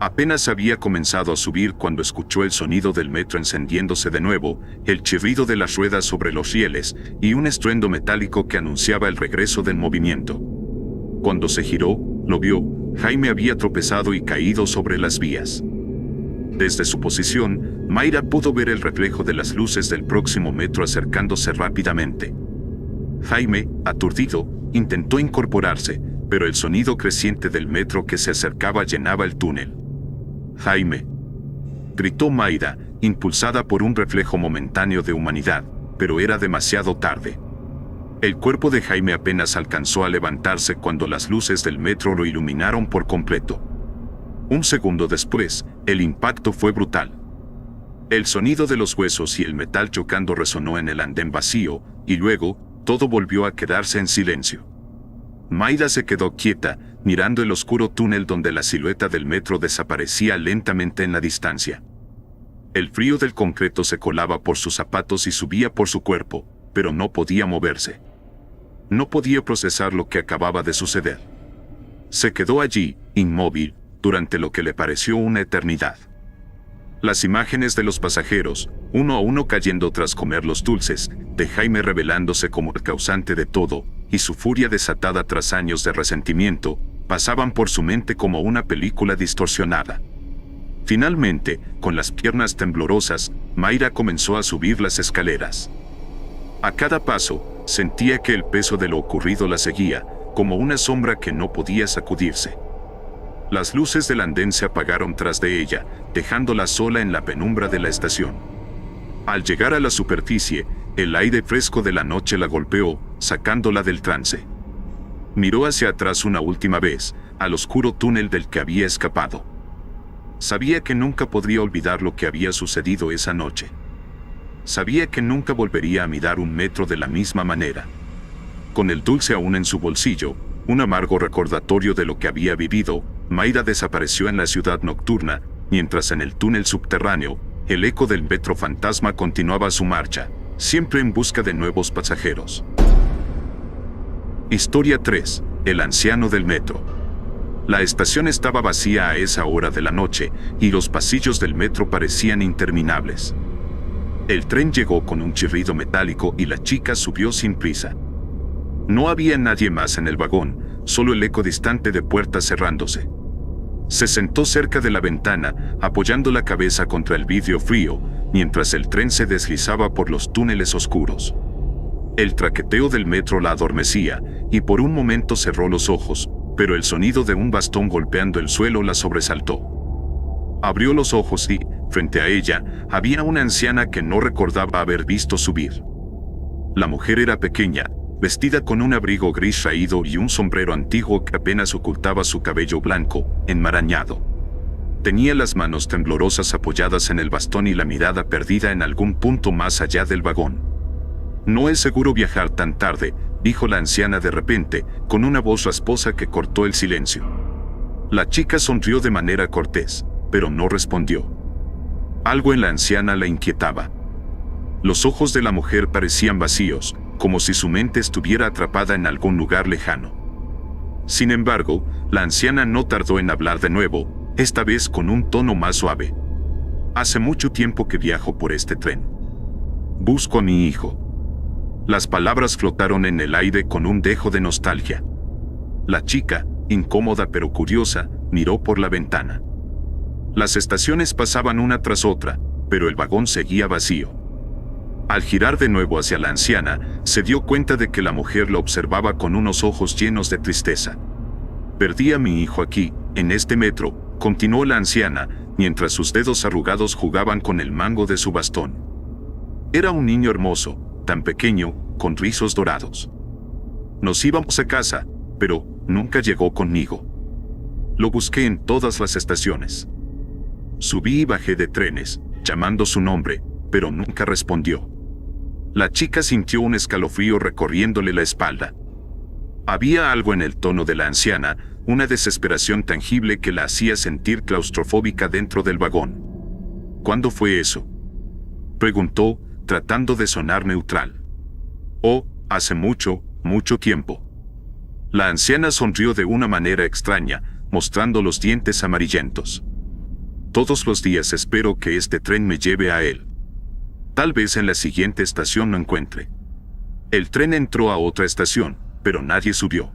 Apenas había comenzado a subir cuando escuchó el sonido del metro encendiéndose de nuevo, el chirrido de las ruedas sobre los rieles y un estruendo metálico que anunciaba el regreso del movimiento. Cuando se giró, lo vio, Jaime había tropezado y caído sobre las vías. Desde su posición, Mayra pudo ver el reflejo de las luces del próximo metro acercándose rápidamente. Jaime, aturdido, intentó incorporarse, pero el sonido creciente del metro que se acercaba llenaba el túnel. «Jaime», gritó Mayra, impulsada por un reflejo momentáneo de humanidad, pero era demasiado tarde. El cuerpo de Jaime apenas alcanzó a levantarse cuando las luces del metro lo iluminaron por completo. Un segundo después, el impacto fue brutal. El sonido de los huesos y el metal chocando resonó en el andén vacío, y luego, todo volvió a quedarse en silencio. Mayra se quedó quieta, mirando el oscuro túnel donde la silueta del metro desaparecía lentamente en la distancia. El frío del concreto se colaba por sus zapatos y subía por su cuerpo, pero no podía moverse. No podía procesar lo que acababa de suceder. Se quedó allí, inmóvil, durante lo que le pareció una eternidad. Las imágenes de los pasajeros, uno a uno cayendo tras comer los dulces, de Jaime revelándose como el causante de todo, y su furia desatada tras años de resentimiento, pasaban por su mente como una película distorsionada. Finalmente, con las piernas temblorosas, Mayra comenzó a subir las escaleras. A cada paso, sentía que el peso de lo ocurrido la seguía, como una sombra que no podía sacudirse. Las luces del andén se apagaron tras de ella, dejándola sola en la penumbra de la estación. Al llegar a la superficie, el aire fresco de la noche la golpeó, sacándola del trance. Miró hacia atrás una última vez, al oscuro túnel del que había escapado. Sabía que nunca podría olvidar lo que había sucedido esa noche. Sabía que nunca volvería a mirar un metro de la misma manera. Con el dulce aún en su bolsillo, un amargo recordatorio de lo que había vivido, Mayra desapareció en la ciudad nocturna, mientras en el túnel subterráneo, el eco del metro fantasma continuaba su marcha, siempre en busca de nuevos pasajeros. Historia 3. El anciano del metro. La estación estaba vacía a esa hora de la noche, y los pasillos del metro parecían interminables. El tren llegó con un chirrido metálico y la chica subió sin prisa. No había nadie más en el vagón, solo el eco distante de puertas cerrándose. Se sentó cerca de la ventana, apoyando la cabeza contra el vidrio frío, mientras el tren se deslizaba por los túneles oscuros. El traqueteo del metro la adormecía, y por un momento cerró los ojos, pero el sonido de un bastón golpeando el suelo la sobresaltó. Abrió los ojos y, frente a ella, había una anciana que no recordaba haber visto subir. La mujer era pequeña, vestida con un abrigo gris raído y un sombrero antiguo que apenas ocultaba su cabello blanco, enmarañado. Tenía las manos temblorosas apoyadas en el bastón y la mirada perdida en algún punto más allá del vagón. «No es seguro viajar tan tarde», dijo la anciana de repente, con una voz rasposa que cortó el silencio. La chica sonrió de manera cortés, pero no respondió. Algo en la anciana la inquietaba. Los ojos de la mujer parecían vacíos, como si su mente estuviera atrapada en algún lugar lejano. Sin embargo, la anciana no tardó en hablar de nuevo, esta vez con un tono más suave. «Hace mucho tiempo que viajo por este tren. Busco a mi hijo». Las palabras flotaron en el aire con un dejo de nostalgia. La chica, incómoda pero curiosa, miró por la ventana. Las estaciones pasaban una tras otra, pero el vagón seguía vacío. Al girar de nuevo hacia la anciana, se dio cuenta de que la mujer lo observaba con unos ojos llenos de tristeza. «Perdí a mi hijo aquí, en este metro», continuó la anciana, mientras sus dedos arrugados jugaban con el mango de su bastón. «Era un niño hermoso, tan pequeño, con rizos dorados. Nos íbamos a casa, pero nunca llegó conmigo. Lo busqué en todas las estaciones. Subí y bajé de trenes, llamando su nombre, pero nunca respondió». La chica sintió un escalofrío recorriéndole la espalda. Había algo en el tono de la anciana, una desesperación tangible que la hacía sentir claustrofóbica dentro del vagón. «¿Cuándo fue eso?», preguntó, tratando de sonar neutral. «Oh, hace mucho, mucho tiempo». La anciana sonrió de una manera extraña, mostrando los dientes amarillentos. «Todos los días espero que este tren me lleve a él. Tal vez en la siguiente estación lo encuentre». El tren entró a otra estación, pero nadie subió.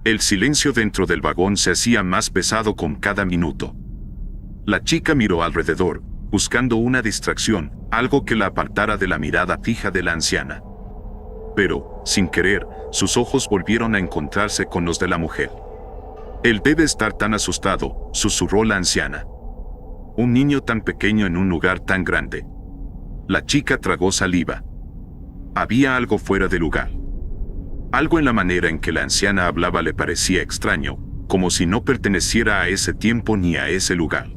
El silencio dentro del vagón se hacía más pesado con cada minuto. La chica miró alrededor, buscando una distracción, algo que la apartara de la mirada fija de la anciana. Pero, sin querer, sus ojos volvieron a encontrarse con los de la mujer. «Él debe estar tan asustado», susurró la anciana. «Un niño tan pequeño en un lugar tan grande». La chica tragó saliva. Había algo fuera de lugar. Algo en la manera en que la anciana hablaba le parecía extraño, como si no perteneciera a ese tiempo ni a ese lugar.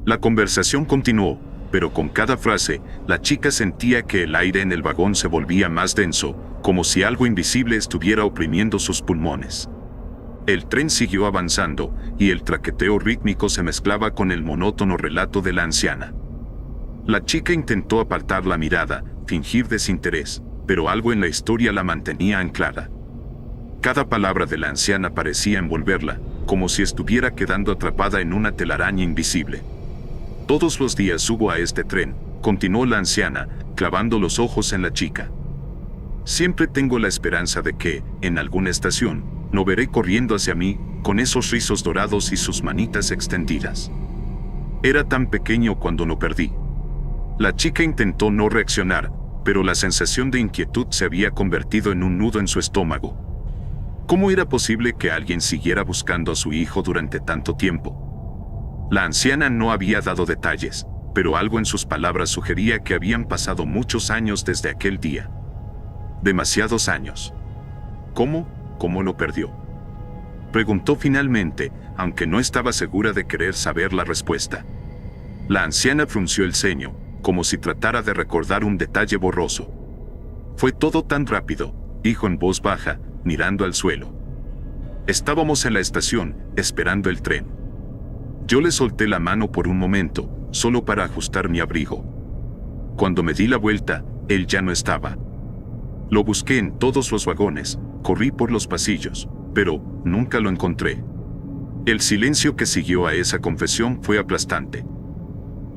La conversación continuó, pero con cada frase, la chica sentía que el aire en el vagón se volvía más denso, como si algo invisible estuviera oprimiendo sus pulmones. El tren siguió avanzando, y el traqueteo rítmico se mezclaba con el monótono relato de la anciana. La chica intentó apartar la mirada, fingir desinterés, pero algo en la historia la mantenía anclada. Cada palabra de la anciana parecía envolverla, como si estuviera quedando atrapada en una telaraña invisible. «Todos los días subo a este tren», continuó la anciana, clavando los ojos en la chica. «Siempre tengo la esperanza de que, en alguna estación, lo veré corriendo hacia mí, con esos rizos dorados y sus manitas extendidas. Era tan pequeño cuando lo perdí». La chica intentó no reaccionar, pero la sensación de inquietud se había convertido en un nudo en su estómago. ¿Cómo era posible que alguien siguiera buscando a su hijo durante tanto tiempo? La anciana no había dado detalles, pero algo en sus palabras sugería que habían pasado muchos años desde aquel día. Demasiados años. ¿Cómo lo perdió?, preguntó finalmente, aunque no estaba segura de querer saber la respuesta. La anciana frunció el ceño, como si tratara de recordar un detalle borroso. «Fue todo tan rápido», dijo en voz baja, mirando al suelo. «Estábamos en la estación, esperando el tren. Yo le solté la mano por un momento, solo para ajustar mi abrigo. Cuando me di la vuelta, él ya no estaba. Lo busqué en todos los vagones, corrí por los pasillos, pero nunca lo encontré». El silencio que siguió a esa confesión fue aplastante.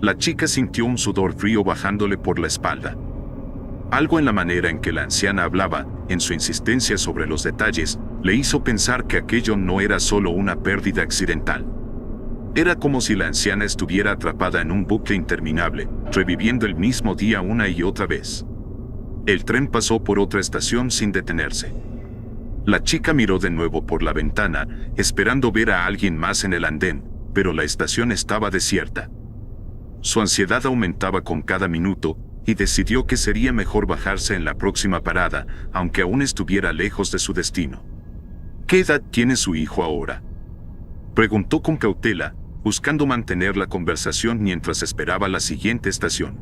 La chica sintió un sudor frío bajándole por la espalda. Algo en la manera en que la anciana hablaba, en su insistencia sobre los detalles, le hizo pensar que aquello no era solo una pérdida accidental. Era como si la anciana estuviera atrapada en un bucle interminable, reviviendo el mismo día una y otra vez. El tren pasó por otra estación sin detenerse. La chica miró de nuevo por la ventana, esperando ver a alguien más en el andén, pero la estación estaba desierta. Su ansiedad aumentaba con cada minuto, y decidió que sería mejor bajarse en la próxima parada, aunque aún estuviera lejos de su destino. ¿Qué edad tiene su hijo ahora?, preguntó con cautela, buscando mantener la conversación mientras esperaba la siguiente estación.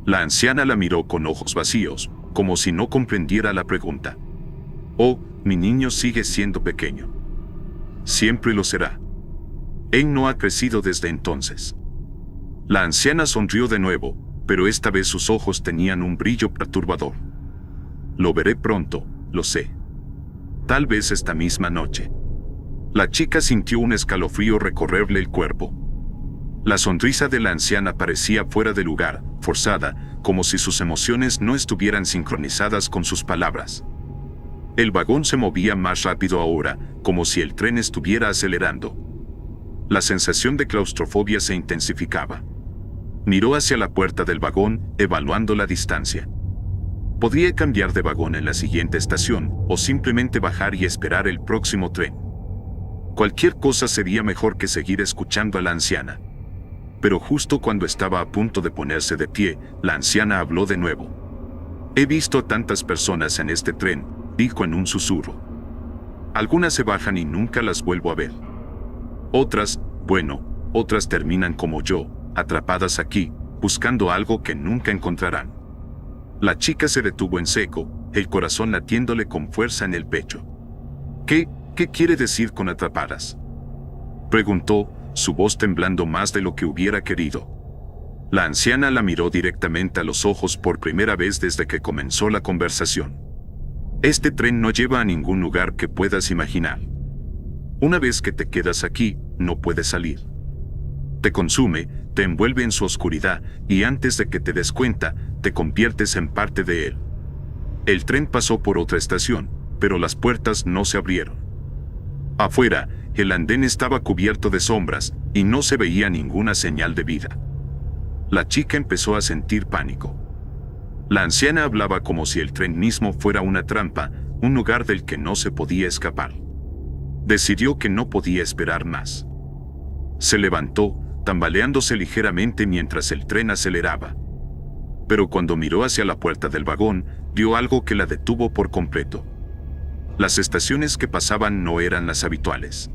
La anciana la miró con ojos vacíos, como si no comprendiera la pregunta. «Oh, mi niño sigue siendo pequeño. Siempre lo será. Él no ha crecido desde entonces». La anciana sonrió de nuevo, pero esta vez sus ojos tenían un brillo perturbador. «Lo veré pronto, lo sé. Tal vez esta misma noche». La chica sintió un escalofrío recorrerle el cuerpo. La sonrisa de la anciana parecía fuera de lugar, forzada, como si sus emociones no estuvieran sincronizadas con sus palabras. El vagón se movía más rápido ahora, como si el tren estuviera acelerando. La sensación de claustrofobia se intensificaba. Miró hacia la puerta del vagón, evaluando la distancia. Podría cambiar de vagón en la siguiente estación, o simplemente bajar y esperar el próximo tren. Cualquier cosa sería mejor que seguir escuchando a la anciana. Pero justo cuando estaba a punto de ponerse de pie, la anciana habló de nuevo. «He visto a tantas personas en este tren», dijo en un susurro. «Algunas se bajan y nunca las vuelvo a ver. Otras, bueno, otras terminan como yo, atrapadas aquí, buscando algo que nunca encontrarán». La chica se detuvo en seco, el corazón latiéndole con fuerza en el pecho. ¿Qué quiere decir con atrapadas?», preguntó, su voz temblando más de lo que hubiera querido. La anciana la miró directamente a los ojos por primera vez desde que comenzó la conversación. «Este tren no lleva a ningún lugar que puedas imaginar. Una vez que te quedas aquí, no puedes salir. Te consume, te envuelve en su oscuridad, y antes de que te des cuenta, te conviertes en parte de él». El tren pasó por otra estación, pero las puertas no se abrieron. Afuera, el andén estaba cubierto de sombras, y no se veía ninguna señal de vida. La chica empezó a sentir pánico. La anciana hablaba como si el tren mismo fuera una trampa, un lugar del que no se podía escapar. Decidió que no podía esperar más. Se levantó, tambaleándose ligeramente mientras el tren aceleraba. Pero cuando miró hacia la puerta del vagón, vio algo que la detuvo por completo. Las estaciones que pasaban no eran las habituales.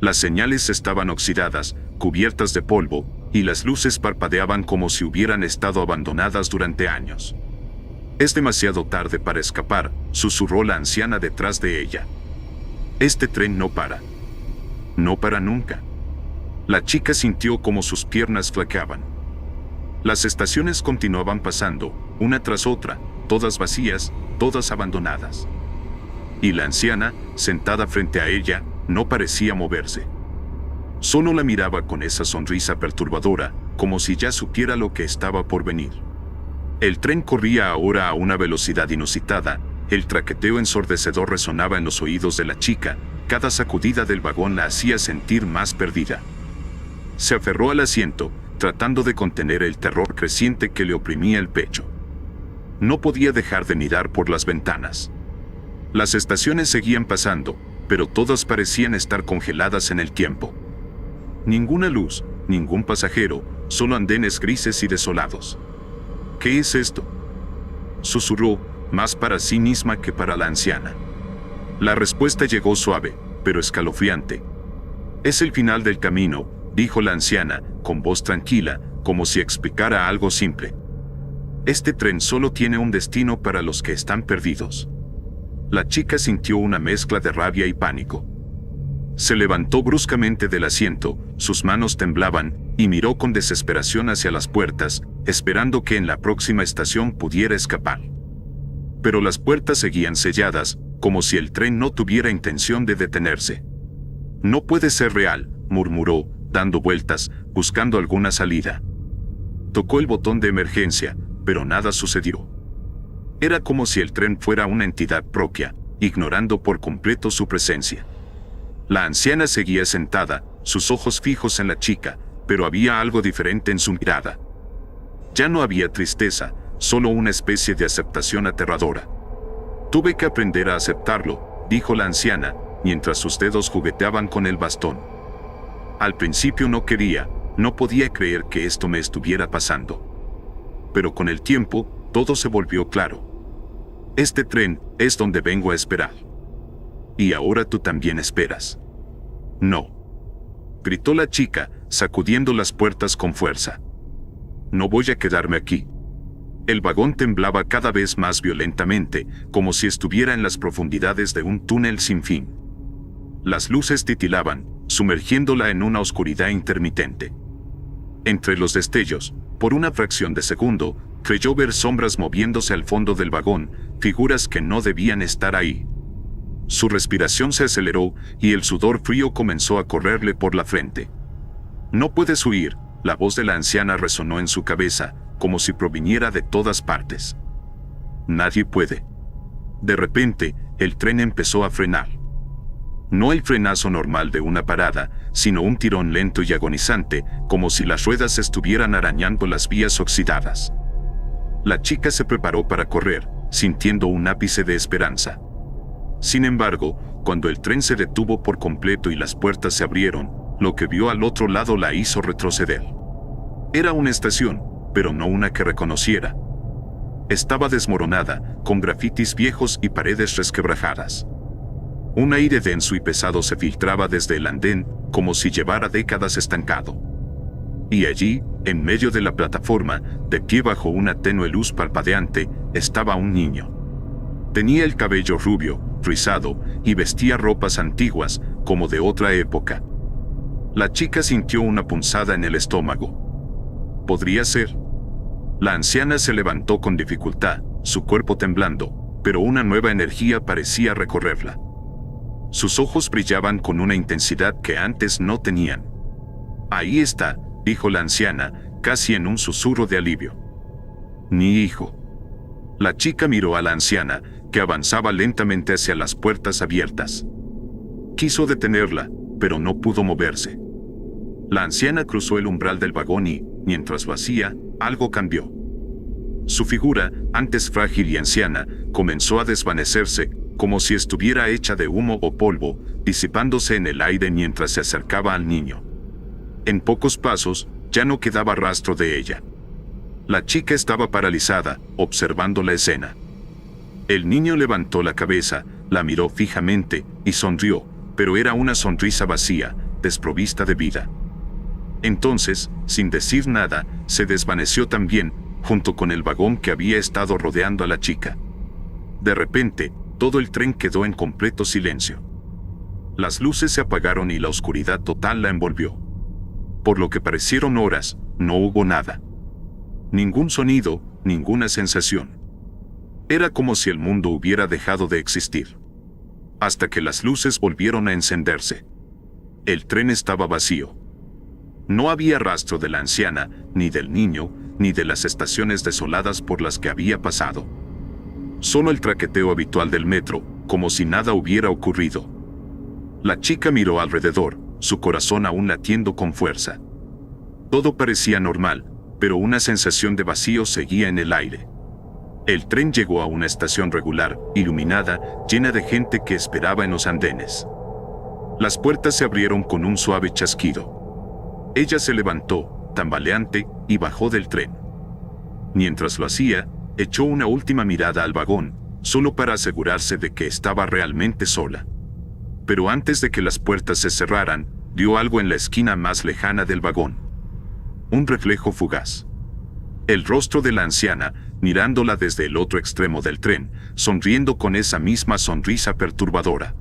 Las señales estaban oxidadas, cubiertas de polvo, y las luces parpadeaban como si hubieran estado abandonadas durante años. «Es demasiado tarde para escapar», susurró la anciana detrás de ella. «Este tren no para. No para nunca». La chica sintió como sus piernas flaqueaban. Las estaciones continuaban pasando, una tras otra, todas vacías, todas abandonadas. Y la anciana, sentada frente a ella, no parecía moverse. Solo la miraba con esa sonrisa perturbadora, como si ya supiera lo que estaba por venir. El tren corría ahora a una velocidad inusitada, el traqueteo ensordecedor resonaba en los oídos de la chica, cada sacudida del vagón la hacía sentir más perdida. Se aferró al asiento, tratando de contener el terror creciente que le oprimía el pecho. No podía dejar de mirar por las ventanas. Las estaciones seguían pasando, pero todas parecían estar congeladas en el tiempo. Ninguna luz, ningún pasajero, solo andenes grises y desolados. «¿Qué es esto?», susurró, más para sí misma que para la anciana. La respuesta llegó suave, pero escalofriante. «Es el final del camino», dijo la anciana, con voz tranquila, como si explicara algo simple. «Este tren solo tiene un destino para los que están perdidos». La chica sintió una mezcla de rabia y pánico. Se levantó bruscamente del asiento, sus manos temblaban, y miró con desesperación hacia las puertas, esperando que en la próxima estación pudiera escapar. Pero las puertas seguían selladas, como si el tren no tuviera intención de detenerse. «No puede ser real», murmuró, dando vueltas, buscando alguna salida. Tocó el botón de emergencia, pero nada sucedió. Era como si el tren fuera una entidad propia, ignorando por completo su presencia. La anciana seguía sentada, sus ojos fijos en la chica, pero había algo diferente en su mirada. Ya no había tristeza, solo una especie de aceptación aterradora. Tuve que aprender a aceptarlo, dijo la anciana, mientras sus dedos jugueteaban con el bastón. Al principio no podía creer que esto me estuviera pasando. Pero con el tiempo, todo se volvió claro. Este tren es donde vengo a esperar. Y ahora tú también esperas. No. Gritó la chica, sacudiendo las puertas con fuerza. No voy a quedarme aquí. El vagón temblaba cada vez más violentamente, como si estuviera en las profundidades de un túnel sin fin. Las luces titilaban, sumergiéndola en una oscuridad intermitente. Entre los destellos, por una fracción de segundo, creyó ver sombras moviéndose al fondo del vagón, figuras que no debían estar ahí. Su respiración se aceleró y el sudor frío comenzó a correrle por la frente. No puedes huir, la voz de la anciana resonó en su cabeza, como si proviniera de todas partes. Nadie puede. De repente, el tren empezó a frenar. No el frenazo normal de una parada, sino un tirón lento y agonizante, como si las ruedas estuvieran arañando las vías oxidadas. La chica se preparó para correr, sintiendo un ápice de esperanza. Sin embargo, cuando el tren se detuvo por completo y las puertas se abrieron, lo que vio al otro lado la hizo retroceder. Era una estación, pero no una que reconociera. Estaba desmoronada, con grafitis viejos y paredes resquebrajadas. Un aire denso y pesado se filtraba desde el andén, como si llevara décadas estancado. Y allí, en medio de la plataforma, de pie bajo una tenue luz parpadeante, estaba un niño. Tenía el cabello rubio, rizado, y vestía ropas antiguas, como de otra época. La chica sintió una punzada en el estómago. ¿Podría ser? La anciana se levantó con dificultad, su cuerpo temblando, pero una nueva energía parecía recorrerla. Sus ojos brillaban con una intensidad que antes no tenían. Ahí está, dijo la anciana, casi en un susurro de alivio. Mi hijo. La chica miró a la anciana, que avanzaba lentamente hacia las puertas abiertas. Quiso detenerla, pero no pudo moverse. La anciana cruzó el umbral del vagón y, mientras lo hacía, algo cambió. Su figura, antes frágil y anciana, comenzó a desvanecerse, como si estuviera hecha de humo o polvo, disipándose en el aire mientras se acercaba al niño. En pocos pasos, ya no quedaba rastro de ella. La chica estaba paralizada, observando la escena. El niño levantó la cabeza, la miró fijamente y sonrió, pero era una sonrisa vacía, desprovista de vida. Entonces, sin decir nada, se desvaneció también, junto con el vagón que había estado rodeando a la chica. De repente, todo el tren quedó en completo silencio. Las luces se apagaron y la oscuridad total la envolvió. Por lo que parecieron horas, no hubo nada. Ningún sonido, ninguna sensación. Era como si el mundo hubiera dejado de existir. Hasta que las luces volvieron a encenderse. El tren estaba vacío. No había rastro de la anciana, ni del niño, ni de las estaciones desoladas por las que había pasado. Solo el traqueteo habitual del metro, como si nada hubiera ocurrido. La chica miró alrededor, su corazón aún latiendo con fuerza. Todo parecía normal, pero una sensación de vacío seguía en el aire. El tren llegó a una estación regular, iluminada, llena de gente que esperaba en los andenes. Las puertas se abrieron con un suave chasquido. Ella se levantó, tambaleante, y bajó del tren. Mientras lo hacía, echó una última mirada al vagón, solo para asegurarse de que estaba realmente sola. Pero antes de que las puertas se cerraran, vio algo en la esquina más lejana del vagón. Un reflejo fugaz. El rostro de la anciana, mirándola desde el otro extremo del tren, sonriendo con esa misma sonrisa perturbadora.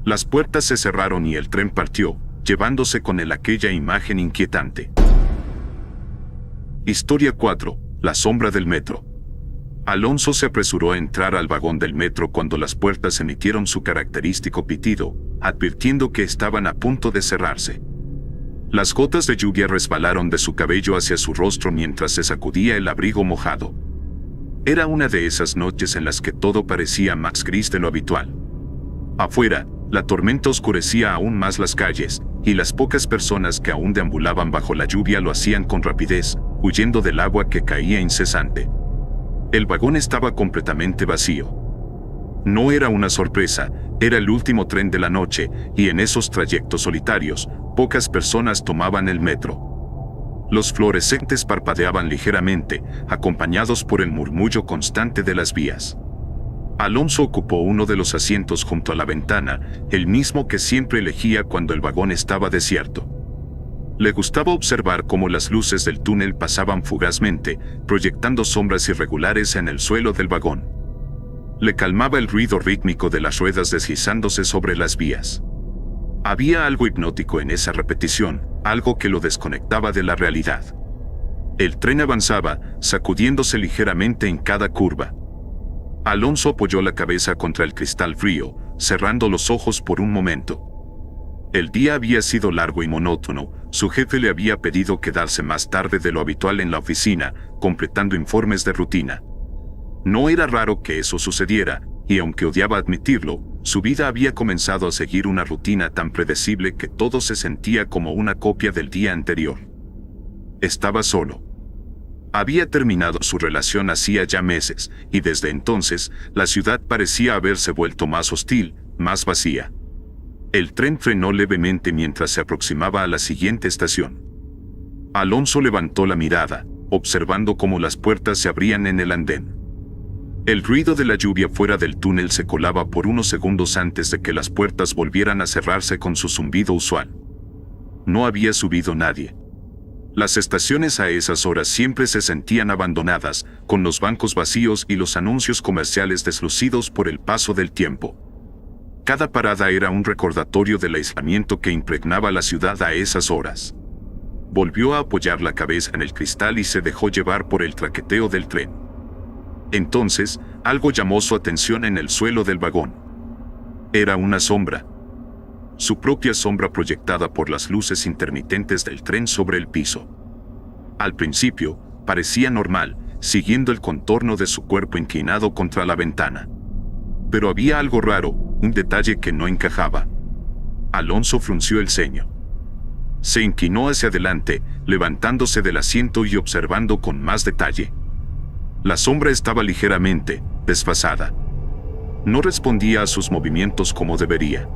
Las puertas se cerraron y el tren partió, llevándose con él aquella imagen inquietante. Historia 4. La sombra del metro. Alonso se apresuró a entrar al vagón del metro cuando las puertas emitieron su característico pitido, advirtiendo que estaban a punto de cerrarse. Las gotas de lluvia resbalaron de su cabello hacia su rostro mientras se sacudía el abrigo mojado. Era una de esas noches en las que todo parecía más gris de lo habitual. Afuera, La tormenta oscurecía aún más las calles, y las pocas personas que aún deambulaban bajo la lluvia lo hacían con rapidez, huyendo del agua que caía incesante. El vagón estaba completamente vacío. No era una sorpresa, era el último tren de la noche, y en esos trayectos solitarios, pocas personas tomaban el metro. Los fluorescentes parpadeaban ligeramente, acompañados por el murmullo constante de las vías. Alonso ocupó uno de los asientos junto a la ventana, el mismo que siempre elegía cuando el vagón estaba desierto. Le gustaba observar cómo las luces del túnel pasaban fugazmente, proyectando sombras irregulares en el suelo del vagón. Le calmaba el ruido rítmico de las ruedas deslizándose sobre las vías. Había algo hipnótico en esa repetición, algo que lo desconectaba de la realidad. El tren avanzaba, sacudiéndose ligeramente en cada curva. Alonso apoyó la cabeza contra el cristal frío, cerrando los ojos por un momento. El día había sido largo y monótono, su jefe le había pedido quedarse más tarde de lo habitual en la oficina, completando informes de rutina. No era raro que eso sucediera, y aunque odiaba admitirlo, su vida había comenzado a seguir una rutina tan predecible que todo se sentía como una copia del día anterior. Estaba solo. Había terminado su relación hacía ya meses, y desde entonces, la ciudad parecía haberse vuelto más hostil, más vacía. El tren frenó levemente mientras se aproximaba a la siguiente estación. Alonso levantó la mirada, observando cómo las puertas se abrían en el andén. El ruido de la lluvia fuera del túnel se colaba por unos segundos antes de que las puertas volvieran a cerrarse con su zumbido usual. No había subido nadie. Las estaciones a esas horas siempre se sentían abandonadas, con los bancos vacíos y los anuncios comerciales deslucidos por el paso del tiempo. Cada parada era un recordatorio del aislamiento que impregnaba la ciudad a esas horas. Volvió a apoyar la cabeza en el cristal y se dejó llevar por el traqueteo del tren. Entonces, algo llamó su atención en el suelo del vagón. Era una sombra. Su propia sombra proyectada por las luces intermitentes del tren sobre el piso. Al principio, parecía normal, siguiendo el contorno de su cuerpo inclinado contra la ventana. Pero había algo raro, un detalle que no encajaba. Alonso frunció el ceño. Se inclinó hacia adelante, levantándose del asiento y observando con más detalle. La sombra estaba ligeramente desfasada. No respondía a sus movimientos como debería.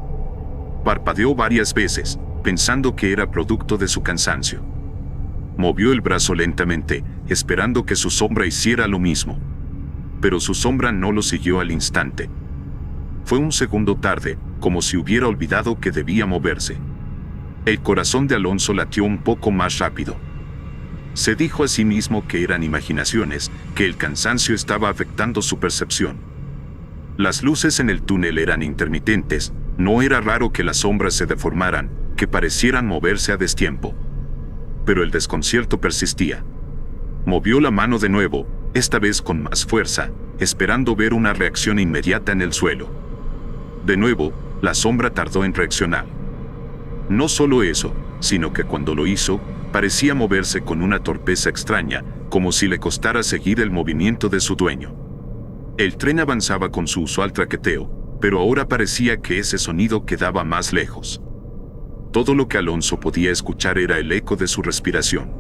Parpadeó varias veces, pensando que era producto de su cansancio. Movió el brazo lentamente, esperando que su sombra hiciera lo mismo. Pero su sombra no lo siguió al instante. Fue un segundo tarde, como si hubiera olvidado que debía moverse. El corazón de Alonso latió un poco más rápido. Se dijo a sí mismo que eran imaginaciones, que el cansancio estaba afectando su percepción. Las luces en el túnel eran intermitentes, no era raro que las sombras se deformaran, que parecieran moverse a destiempo. Pero el desconcierto persistía. Movió la mano de nuevo, esta vez con más fuerza, esperando ver una reacción inmediata en el suelo. De nuevo, la sombra tardó en reaccionar. No solo eso, sino que cuando lo hizo, parecía moverse con una torpeza extraña, como si le costara seguir el movimiento de su dueño. El tren avanzaba con su usual traqueteo, pero ahora parecía que ese sonido quedaba más lejos. Todo lo que Alonso podía escuchar era el eco de su respiración.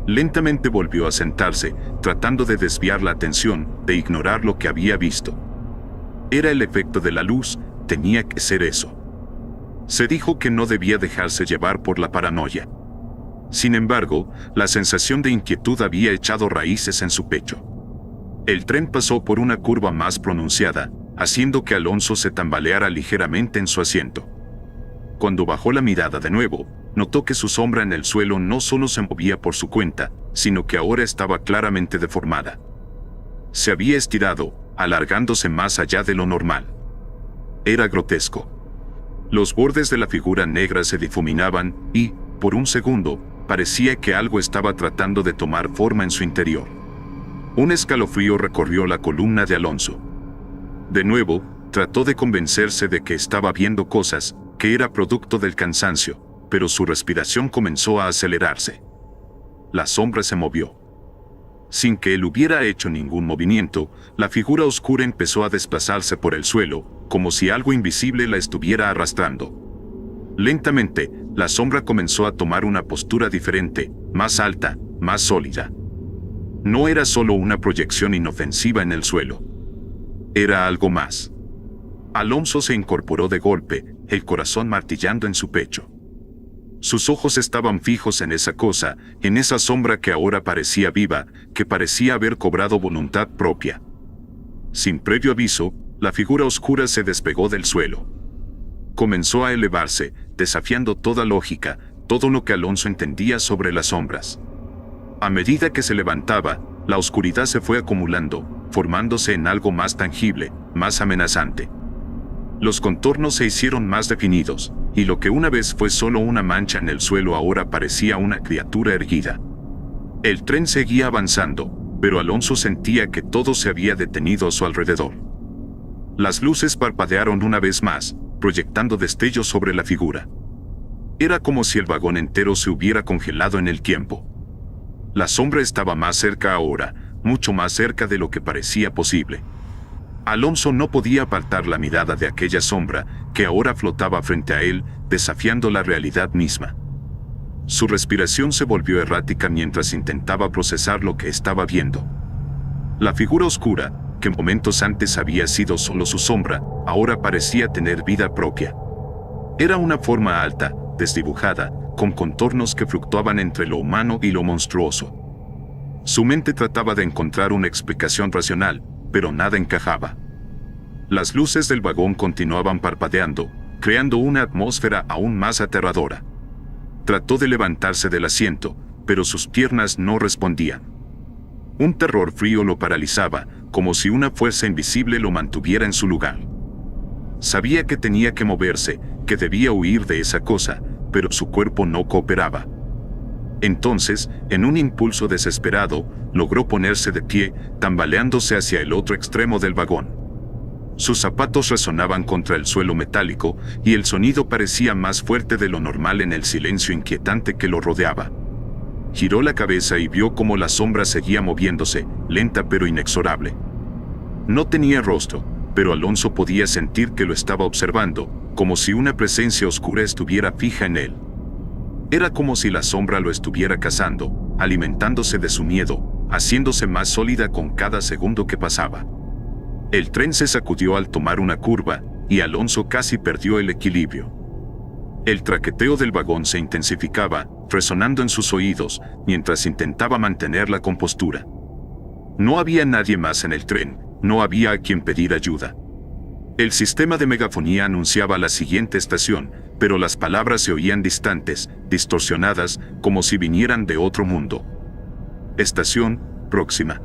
Lentamente volvió a sentarse, tratando de desviar la atención, de ignorar lo que había visto. Era el efecto de la luz, tenía que ser eso. Se dijo que no debía dejarse llevar por la paranoia. Sin embargo, la sensación de inquietud había echado raíces en su pecho. El tren pasó por una curva más pronunciada, haciendo que Alonso se tambaleara ligeramente en su asiento. Cuando bajó la mirada de nuevo, notó que su sombra en el suelo no solo se movía por su cuenta, sino que ahora estaba claramente deformada. Se había estirado, alargándose más allá de lo normal. Era grotesco. Los bordes de la figura negra se difuminaban y, por un segundo, parecía que algo estaba tratando de tomar forma en su interior. Un escalofrío recorrió la columna de Alonso. De nuevo, trató de convencerse de que estaba viendo cosas, que era producto del cansancio, pero su respiración comenzó a acelerarse. La sombra se movió. Sin que él hubiera hecho ningún movimiento, la figura oscura empezó a desplazarse por el suelo, como si algo invisible la estuviera arrastrando. Lentamente, la sombra comenzó a tomar una postura diferente, más alta, más sólida. No era solo una proyección inofensiva en el suelo. Era algo más. Alonso se incorporó de golpe, el corazón martillando en su pecho. Sus ojos estaban fijos en esa cosa, en esa sombra que ahora parecía viva, que parecía haber cobrado voluntad propia. Sin previo aviso, la figura oscura se despegó del suelo. Comenzó a elevarse, desafiando toda lógica, todo lo que Alonso entendía sobre las sombras. A medida que se levantaba, la oscuridad se fue acumulando, formándose en algo más tangible, más amenazante. Los contornos se hicieron más definidos, y lo que una vez fue solo una mancha en el suelo ahora parecía una criatura erguida. El tren seguía avanzando, pero Alonso sentía que todo se había detenido a su alrededor. Las luces parpadearon una vez más, proyectando destellos sobre la figura. Era como si el vagón entero se hubiera congelado en el tiempo. La sombra estaba más cerca ahora, mucho más cerca de lo que parecía posible. Alonso no podía apartar la mirada de aquella sombra, que ahora flotaba frente a él, desafiando la realidad misma. Su respiración se volvió errática mientras intentaba procesar lo que estaba viendo. La figura oscura, que momentos antes había sido solo su sombra, ahora parecía tener vida propia. Era una forma alta, desdibujada, con contornos que fluctuaban entre lo humano y lo monstruoso. Su mente trataba de encontrar una explicación racional, pero nada encajaba. Las luces del vagón continuaban parpadeando, creando una atmósfera aún más aterradora. Trató de levantarse del asiento, pero sus piernas no respondían. Un terror frío lo paralizaba, como si una fuerza invisible lo mantuviera en su lugar. Sabía que tenía que moverse, que debía huir de esa cosa, pero su cuerpo no cooperaba. Entonces, en un impulso desesperado, logró ponerse de pie, tambaleándose hacia el otro extremo del vagón. Sus zapatos resonaban contra el suelo metálico, y el sonido parecía más fuerte de lo normal en el silencio inquietante que lo rodeaba. Giró la cabeza y vio cómo la sombra seguía moviéndose, lenta pero inexorable. No tenía rostro, pero Alonso podía sentir que lo estaba observando, como si una presencia oscura estuviera fija en él. Era como si la sombra lo estuviera cazando, alimentándose de su miedo, haciéndose más sólida con cada segundo que pasaba. El tren se sacudió al tomar una curva, y Alonso casi perdió el equilibrio. El traqueteo del vagón se intensificaba, resonando en sus oídos, mientras intentaba mantener la compostura. No había nadie más en el tren, no había a quien pedir ayuda. El sistema de megafonía anunciaba la siguiente estación, pero las palabras se oían distantes, distorsionadas, como si vinieran de otro mundo. Estación próxima.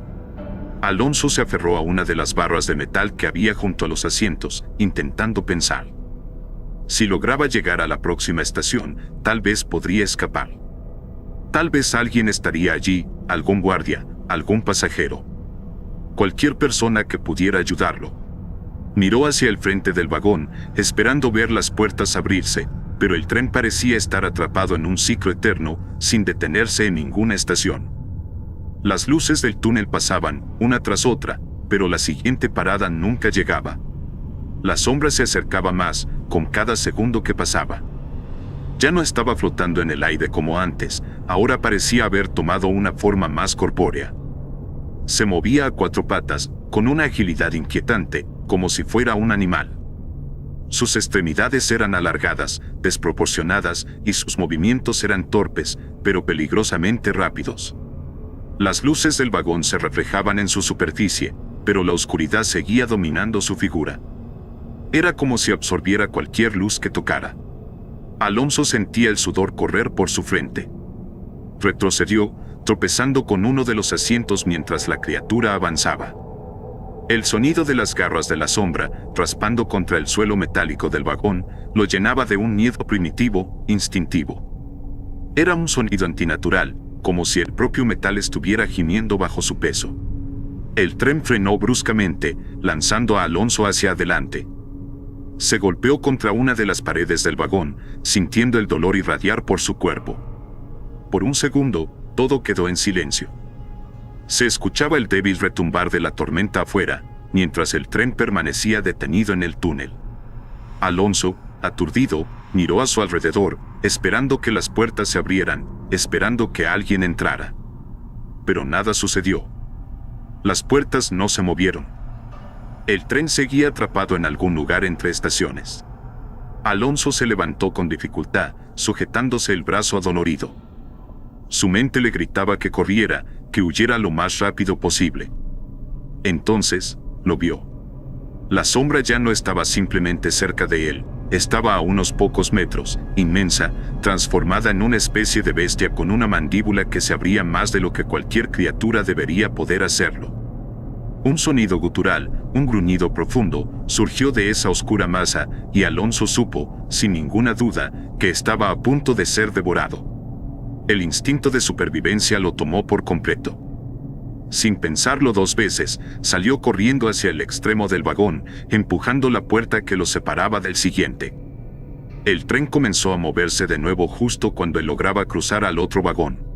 Alonso se aferró a una de las barras de metal que había junto a los asientos, intentando pensar. Si lograba llegar a la próxima estación, tal vez podría escapar. Tal vez alguien estaría allí, algún guardia, algún pasajero. Cualquier persona que pudiera ayudarlo. Miró hacia el frente del vagón, esperando ver las puertas abrirse, pero el tren parecía estar atrapado en un ciclo eterno, sin detenerse en ninguna estación. Las luces del túnel pasaban, una tras otra, pero la siguiente parada nunca llegaba. La sombra se acercaba más, con cada segundo que pasaba. Ya no estaba flotando en el aire como antes, ahora parecía haber tomado una forma más corpórea. Se movía a cuatro patas, con una agilidad inquietante, como si fuera un animal. Sus extremidades eran alargadas, desproporcionadas, y sus movimientos eran torpes, pero peligrosamente rápidos. Las luces del vagón se reflejaban en su superficie, pero la oscuridad seguía dominando su figura. Era como si absorbiera cualquier luz que tocara. Alonso sentía el sudor correr por su frente. Retrocedió, tropezando con uno de los asientos mientras la criatura avanzaba. El sonido de las garras de la sombra, raspando contra el suelo metálico del vagón, lo llenaba de un miedo primitivo, instintivo. Era un sonido antinatural, como si el propio metal estuviera gimiendo bajo su peso. El tren frenó bruscamente, lanzando a Alonso hacia adelante. Se golpeó contra una de las paredes del vagón, sintiendo el dolor irradiar por su cuerpo. Por un segundo, todo quedó en silencio. Se escuchaba el débil retumbar de la tormenta afuera, mientras el tren permanecía detenido en el túnel. Alonso, aturdido, miró a su alrededor, esperando que las puertas se abrieran, esperando que alguien entrara. Pero nada sucedió. Las puertas no se movieron. El tren seguía atrapado en algún lugar entre estaciones. Alonso se levantó con dificultad, sujetándose el brazo adolorido. Su mente le gritaba que corriera, que huyera lo más rápido posible. Entonces, lo vio. La sombra ya no estaba simplemente cerca de él, estaba a unos pocos metros, inmensa, transformada en una especie de bestia con una mandíbula que se abría más de lo que cualquier criatura debería poder hacerlo. Un sonido gutural, un gruñido profundo, surgió de esa oscura masa, y Alonso supo, sin ninguna duda, que estaba a punto de ser devorado. El instinto de supervivencia lo tomó por completo. Sin pensarlo dos veces, salió corriendo hacia el extremo del vagón, empujando la puerta que lo separaba del siguiente. El tren comenzó a moverse de nuevo justo cuando él lograba cruzar al otro vagón.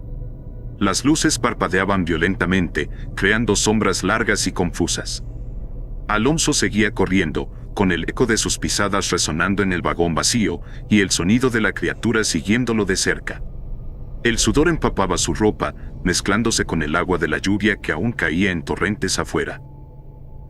Las luces parpadeaban violentamente, creando sombras largas y confusas. Alonso seguía corriendo, con el eco de sus pisadas resonando en el vagón vacío, y el sonido de la criatura siguiéndolo de cerca. El sudor empapaba su ropa, mezclándose con el agua de la lluvia que aún caía en torrentes afuera.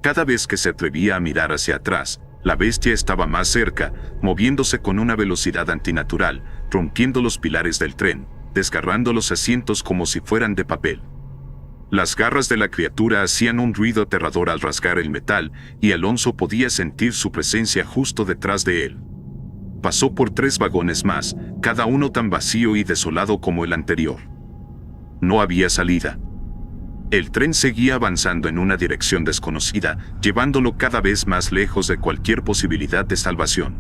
Cada vez que se atrevía a mirar hacia atrás, la bestia estaba más cerca, moviéndose con una velocidad antinatural, rompiendo los pilares del tren, desgarrando los asientos como si fueran de papel. Las garras de la criatura hacían un ruido aterrador al rasgar el metal, y Alonso podía sentir su presencia justo detrás de él. Pasó por 3 vagones más, cada uno tan vacío y desolado como el anterior. No había salida. El tren seguía avanzando en una dirección desconocida, llevándolo cada vez más lejos de cualquier posibilidad de salvación.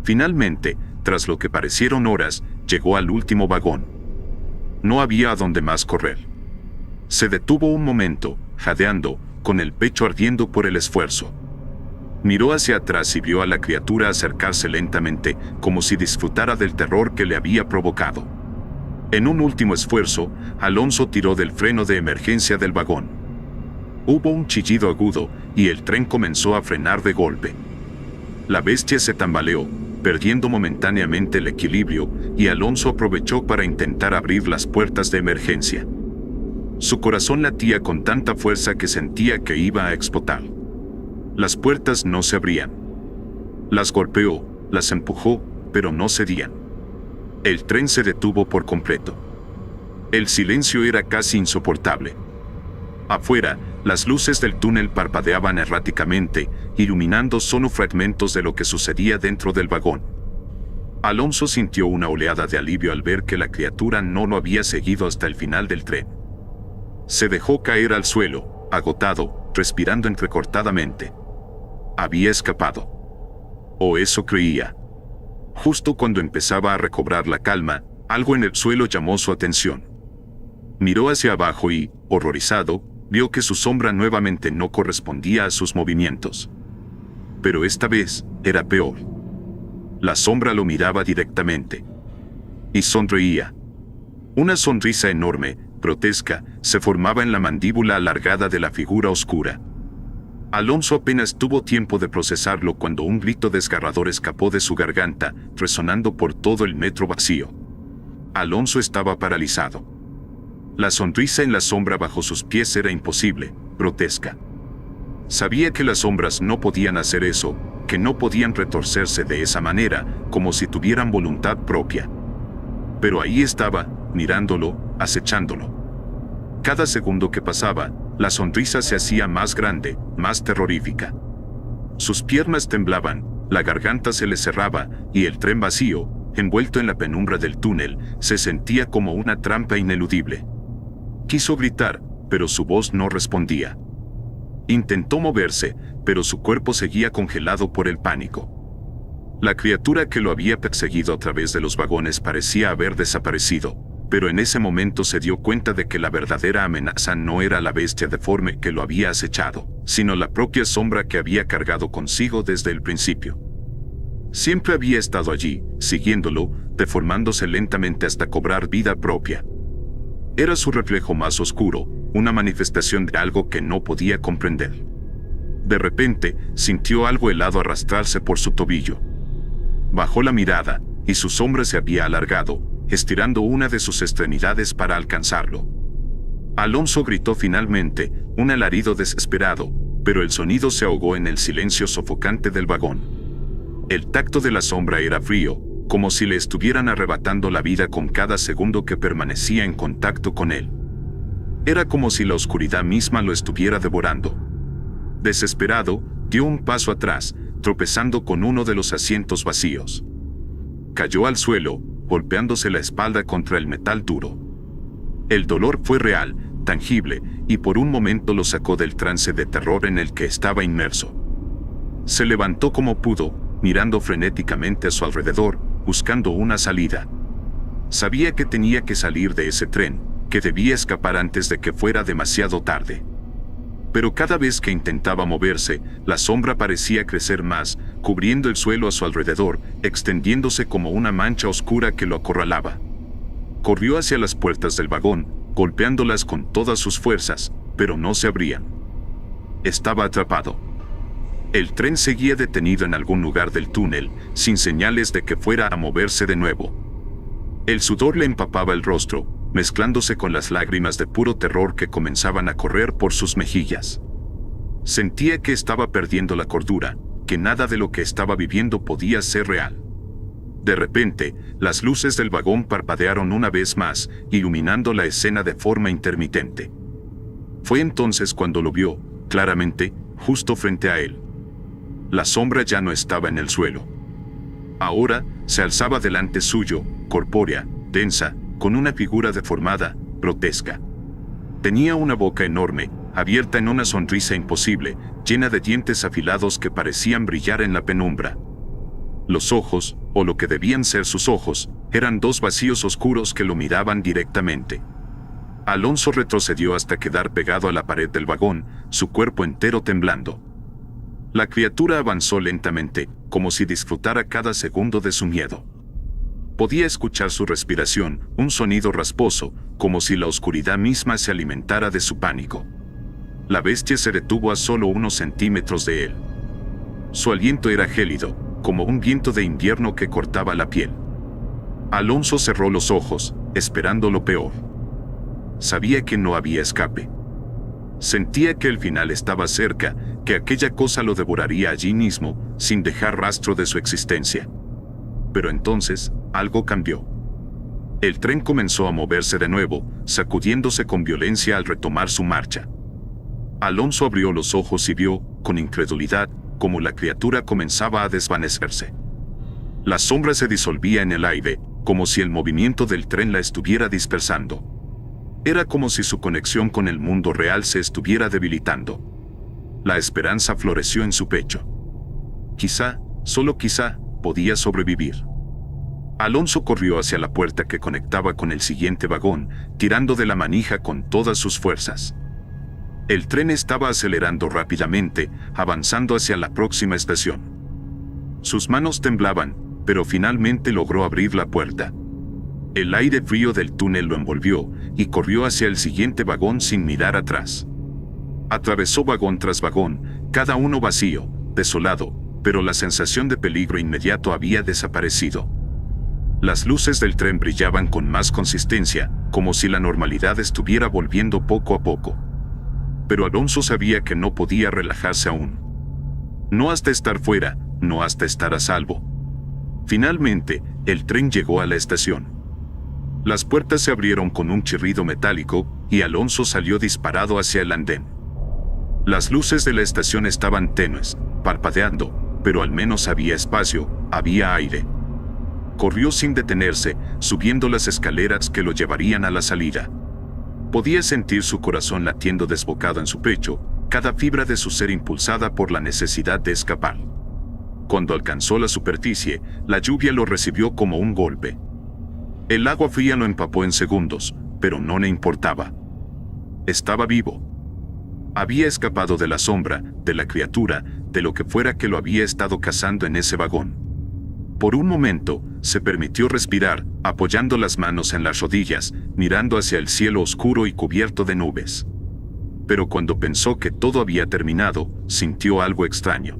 Finalmente, tras lo que parecieron horas, llegó al último vagón. No había a dónde más correr. Se detuvo un momento, jadeando, con el pecho ardiendo por el esfuerzo. Miró hacia atrás y vio a la criatura acercarse lentamente, como si disfrutara del terror que le había provocado. En un último esfuerzo, Alonso tiró del freno de emergencia del vagón. Hubo un chillido agudo, y el tren comenzó a frenar de golpe. La bestia se tambaleó, perdiendo momentáneamente el equilibrio, y Alonso aprovechó para intentar abrir las puertas de emergencia. Su corazón latía con tanta fuerza que sentía que iba a explotar. Las puertas no se abrían. Las golpeó, las empujó, pero no cedían. El tren se detuvo por completo. El silencio era casi insoportable. Afuera, las luces del túnel parpadeaban erráticamente, iluminando solo fragmentos de lo que sucedía dentro del vagón. Alonso sintió una oleada de alivio al ver que la criatura no lo había seguido hasta el final del tren. Se dejó caer al suelo, agotado, respirando entrecortadamente. Había escapado. O eso creía. Justo cuando empezaba a recobrar la calma, algo en el suelo llamó su atención. Miró hacia abajo y, horrorizado, vio que su sombra nuevamente no correspondía a sus movimientos. Pero esta vez, era peor. La sombra lo miraba directamente. Y sonreía. Una sonrisa enorme, grotesca, se formaba en la mandíbula alargada de la figura oscura. Alonso apenas tuvo tiempo de procesarlo cuando un grito desgarrador escapó de su garganta, resonando por todo el metro vacío. Alonso estaba paralizado. La sonrisa en la sombra bajo sus pies era imposible, grotesca. Sabía que las sombras no podían hacer eso, que no podían retorcerse de esa manera, como si tuvieran voluntad propia. Pero ahí estaba, mirándolo, acechándolo. Cada segundo que pasaba, la sonrisa se hacía más grande, más terrorífica. Sus piernas temblaban, la garganta se le cerraba, y el tren vacío, envuelto en la penumbra del túnel, se sentía como una trampa ineludible. Quiso gritar, pero su voz no respondía. Intentó moverse, pero su cuerpo seguía congelado por el pánico. La criatura que lo había perseguido a través de los vagones parecía haber desaparecido, pero en ese momento se dio cuenta de que la verdadera amenaza no era la bestia deforme que lo había acechado, sino la propia sombra que había cargado consigo desde el principio. Siempre había estado allí, siguiéndolo, deformándose lentamente hasta cobrar vida propia. Era su reflejo más oscuro, una manifestación de algo que no podía comprender. De repente, sintió algo helado arrastrarse por su tobillo. Bajó la mirada, y su sombra se había alargado, estirando una de sus extremidades para alcanzarlo. Alonso gritó finalmente, un alarido desesperado, pero el sonido se ahogó en el silencio sofocante del vagón. El tacto de la sombra era frío, como si le estuvieran arrebatando la vida con cada segundo que permanecía en contacto con él. Era como si la oscuridad misma lo estuviera devorando. Desesperado, dio un paso atrás, tropezando con uno de los asientos vacíos. Cayó al suelo, golpeándose la espalda contra el metal duro. El dolor fue real, tangible, y por un momento lo sacó del trance de terror en el que estaba inmerso. Se levantó como pudo, mirando frenéticamente a su alrededor, buscando una salida. Sabía que tenía que salir de ese tren, que debía escapar antes de que fuera demasiado tarde. Pero cada vez que intentaba moverse, la sombra parecía crecer más, cubriendo el suelo a su alrededor, extendiéndose como una mancha oscura que lo acorralaba. Corrió hacia las puertas del vagón, golpeándolas con todas sus fuerzas, pero no se abrían. Estaba atrapado. El tren seguía detenido en algún lugar del túnel, sin señales de que fuera a moverse de nuevo. El sudor le empapaba el rostro, mezclándose con las lágrimas de puro terror que comenzaban a correr por sus mejillas. Sentía que estaba perdiendo la cordura, que nada de lo que estaba viviendo podía ser real. De repente, las luces del vagón parpadearon una vez más, iluminando la escena de forma intermitente. Fue entonces cuando lo vio, claramente, justo frente a él. La sombra ya no estaba en el suelo. Ahora, se alzaba delante suyo, corpórea, densa, con una figura deformada, grotesca. Tenía una boca enorme, abierta en una sonrisa imposible, llena de dientes afilados que parecían brillar en la penumbra. Los ojos, o lo que debían ser sus ojos, eran dos vacíos oscuros que lo miraban directamente. Alonso retrocedió hasta quedar pegado a la pared del vagón, su cuerpo entero temblando. La criatura avanzó lentamente, como si disfrutara cada segundo de su miedo. Podía escuchar su respiración, un sonido rasposo, como si la oscuridad misma se alimentara de su pánico. La bestia se detuvo a solo unos centímetros de él. Su aliento era gélido, como un viento de invierno que cortaba la piel. Alonso cerró los ojos, esperando lo peor. Sabía que no había escape. Sentía que el final estaba cerca, que aquella cosa lo devoraría allí mismo, sin dejar rastro de su existencia. Pero entonces, algo cambió. El tren comenzó a moverse de nuevo, sacudiéndose con violencia al retomar su marcha. Alonso abrió los ojos y vio, con incredulidad, cómo la criatura comenzaba a desvanecerse. La sombra se disolvía en el aire, como si el movimiento del tren la estuviera dispersando. Era como si su conexión con el mundo real se estuviera debilitando. La esperanza floreció en su pecho. Quizá, solo quizá, podía sobrevivir. Alonso corrió hacia la puerta que conectaba con el siguiente vagón, tirando de la manija con todas sus fuerzas. El tren estaba acelerando rápidamente, avanzando hacia la próxima estación. Sus manos temblaban, pero finalmente logró abrir la puerta. El aire frío del túnel lo envolvió, y corrió hacia el siguiente vagón sin mirar atrás. Atravesó vagón tras vagón, cada uno vacío, desolado, pero la sensación de peligro inmediato había desaparecido. Las luces del tren brillaban con más consistencia, como si la normalidad estuviera volviendo poco a poco. Pero Alonso sabía que no podía relajarse aún. No hasta estar fuera, no hasta estar a salvo. Finalmente, el tren llegó a la estación. Las puertas se abrieron con un chirrido metálico, y Alonso salió disparado hacia el andén. Las luces de la estación estaban tenues, parpadeando, pero al menos había espacio, había aire. Corrió sin detenerse, subiendo las escaleras que lo llevarían a la salida. Podía sentir su corazón latiendo desbocado en su pecho, cada fibra de su ser impulsada por la necesidad de escapar. Cuando alcanzó la superficie, la lluvia lo recibió como un golpe. El agua fría lo empapó en segundos, pero no le importaba. Estaba vivo. Había escapado de la sombra, de la criatura, de lo que fuera que lo había estado cazando en ese vagón. Por un momento, se permitió respirar, apoyando las manos en las rodillas, mirando hacia el cielo oscuro y cubierto de nubes. pero cuando pensó que todo había terminado, sintió algo extraño.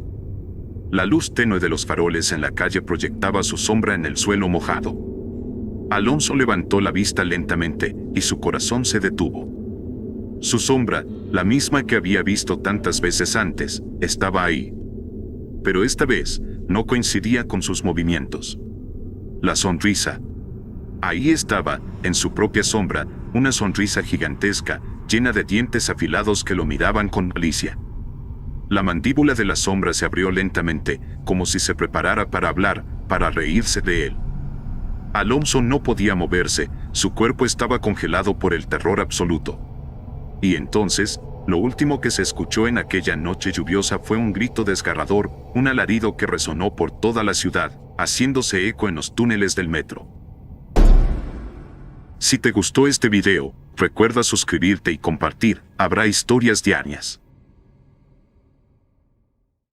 La luz tenue de los faroles en la calle proyectaba su sombra en el suelo mojado. Alonso levantó la vista lentamente y su corazón se detuvo. Su sombra, la misma que había visto tantas veces antes, estaba ahí. Pero esta vez, no coincidía con sus movimientos. La sonrisa. Ahí estaba, en su propia sombra, una sonrisa gigantesca, llena de dientes afilados que lo miraban con malicia. La mandíbula de la sombra se abrió lentamente, como si se preparara para hablar, para reírse de él. Alonso no podía moverse, su cuerpo estaba congelado por el terror absoluto. Y entonces, lo último que se escuchó en aquella noche lluviosa fue un grito desgarrador, un alarido que resonó por toda la ciudad, haciéndose eco en los túneles del metro. Si te gustó este video, recuerda suscribirte y compartir, habrá historias diarias.